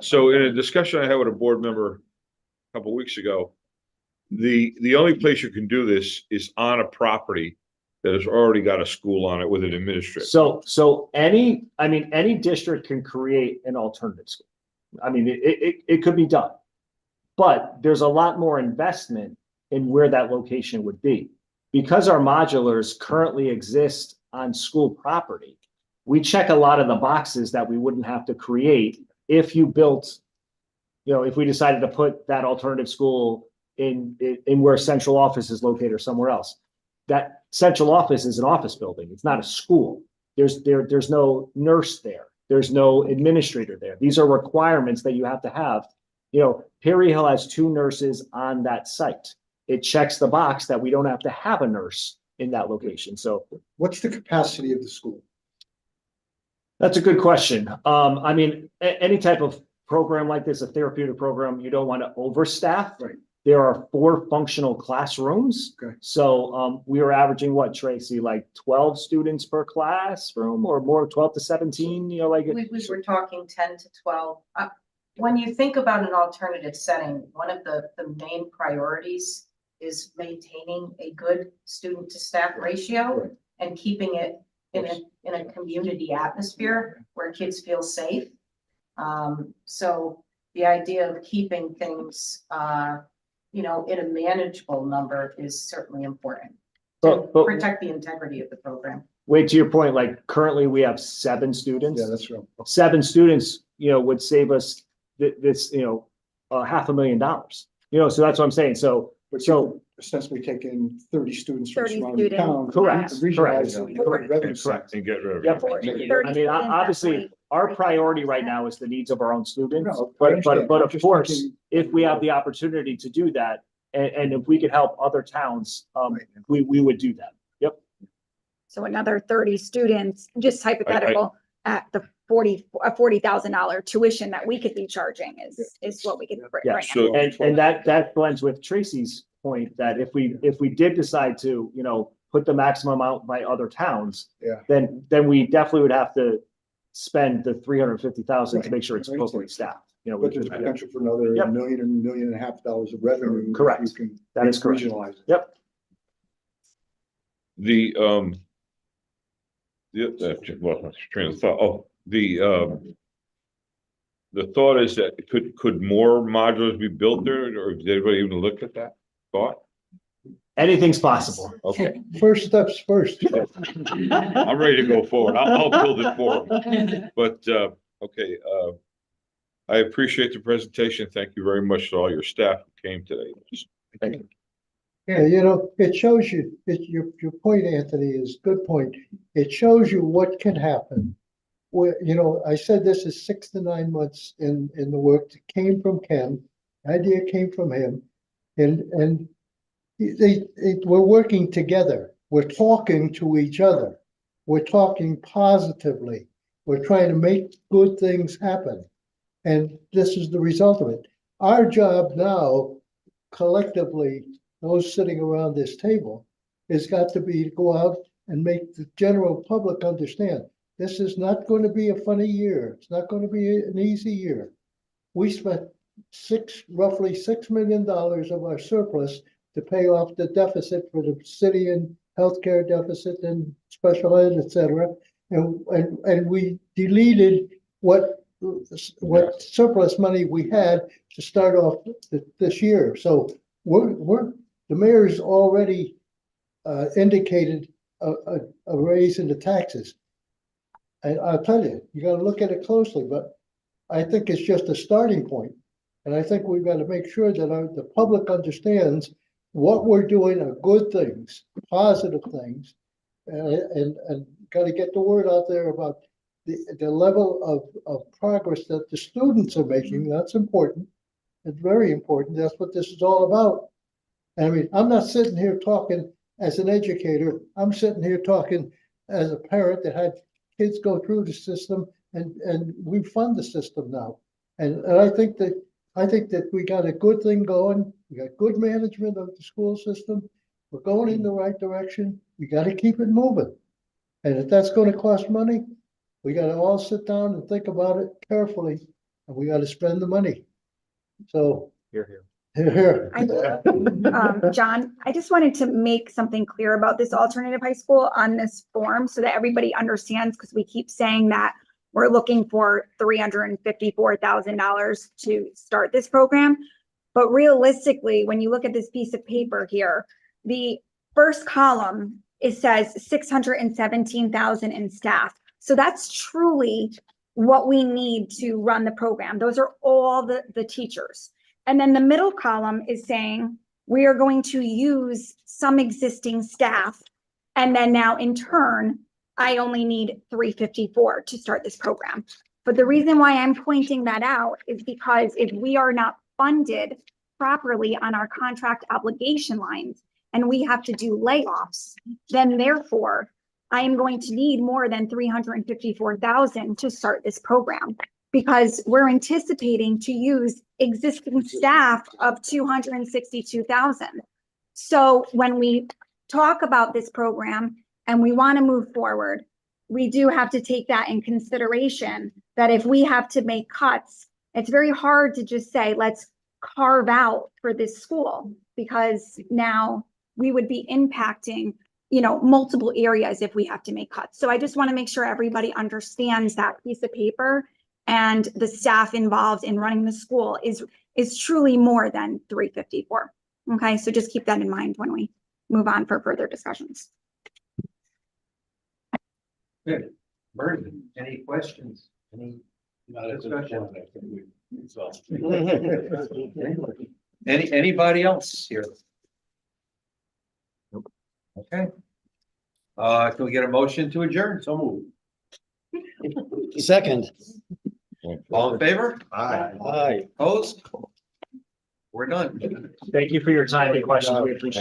So in a discussion I had with a board member a couple weeks ago, the only place you can do this is on a property that has already got a school on it with an administrator. So any district can create an alternative school. I mean, it could be done. But there's a lot more investment in where that location would be. Because our modulars currently exist on school property, we check a lot of the boxes that we wouldn't have to create if you built, you know, if we decided to put that alternative school in where central office is located or somewhere else. That central office is an office building. It's not a school. There's no nurse there. There's no administrator there. These are requirements that you have to have. You know, Perry Hill has 2 nurses on that site. It checks the box that we don't have to have a nurse in that location. So What's the capacity of the school? that's a good question. I mean, any type of program like this, a therapeutic program, you don't want to overstaff. Right. There are 4 functional classrooms. Okay. So we were averaging what, Tracy, like 12 students per classroom or more, 12 to 17, you know, like. We were talking 10 to 12. When you think about an alternative setting, one of the main priorities is maintaining a good student to staff ratio Right. and keeping it in a community atmosphere where kids feel safe. So the idea of keeping things, you know, in a manageable number is certainly important to But protect the integrity of the program. wait, to your point, like currently we have 7 students. Yeah, that's right. 7 students, you know, would save us this, you know, $500,000, you know, so that's what I'm saying. So Essentially taking 30 students from 30 surrounding students. towns. Correct, and correct. regionalizing the revenue center. And get rid of Yep. it. 30 I mean, students at obviously, point. our priority right now is the needs of our own students. No, I But understand. I'm of just course, thinking- if we have the opportunity to do that, and if we could help other towns, we would do that. Yep. So another 30 students, just hypothetical, at the $40,000 tuition that we could be charging is what we could bring Yeah, right so- now. And that blends with Tracy's point that if we did decide to, you know, put the maximum out by other towns, Yeah. then we definitely would have to spend the 350,000 to Right. make sure it's I understand. appropriately staffed, you know. But there's potential for another Yep. $1 and $1.5 million of revenue. if Correct. you can That is correct. regionalize it. Yep. Well, train of thought, the thought is that could more modulars be built there, or did anybody even look at that thought? Anything's possible. Okay, First steps first. I'm ready to go forward. I'll build it forward. But, okay, I appreciate the presentation. Thank you very much to all your staff who came today. Thank you. Yeah, you know, it shows you, your point, Anthony, is a good point. It shows you what can happen. Where, you know, I said this is 6 to 9 months in the work that came from Ken. Idea came from him. And we're working together. We're talking to each other. We're talking positively. We're trying to make good things happen. And this is the result of it. Our job now, collectively, those sitting around this table, has got to be to go out and make the general public understand. This is not going to be a funny year. It's not going to be an easy year. We spent roughly $6 million of our surplus to pay off the deficit for the city and healthcare deficit and special ed, et cetera. And we deleted what surplus money we had to start off this year. So the mayor's already indicated a raise in the taxes. And I'll tell you, you gotta look at it closely, but I think it's just a starting point. And I think we've got to make sure that the public understands what we're doing are good things, positive things. And got to get the word out there about the level of progress that the students are making. That's important. It's very important. That's what this is all about. And I mean, I'm not sitting here talking as an educator. I'm sitting here talking as a parent that had kids go through the system, and we fund the system now. And I think that we got a good thing going. We got good management of the school system. We're going in the right direction. We got to keep it moving. And if that's going to cost money, we got to all sit down and think about it carefully, and we got to spend the money. So. Here. John, I just wanted to make something clear about this alternative high school on this form so that everybody understands, because we keep saying that we're looking for $354,000 to start this program. But realistically, when you look at this piece of paper here, the first column, it says 617,000 in staff. So that's truly what we need to run the program. Those are all the teachers. And then the middle column is saying we are going to use some existing staff. And then now in turn, I only need 354 to start this program. But the reason why I'm pointing that out is because if we are not funded properly on our contract obligation lines and we have to do layoffs, then therefore I am going to need more than 354,000 to start this program, because we're anticipating to use existing staff of 262,000. So when we talk about this program and we want to move forward, we do have to take that in consideration, that if we have to make cuts, it's very hard to just say, let's carve out for this school, because now we would be impacting, multiple areas if we have to make cuts. So I just want to make sure everybody understands that piece of paper, and the staff involved in running the school is truly more than 354. Okay, so just keep that in mind when we move on for further discussions. Good. Bernie, any questions? Any discussion? Anybody else here? Okay. Can we get a motion to adjourn? So moved. Second. All in favor? Aye. Opposed? We're done. Thank you for your time and questions. We appreciate it.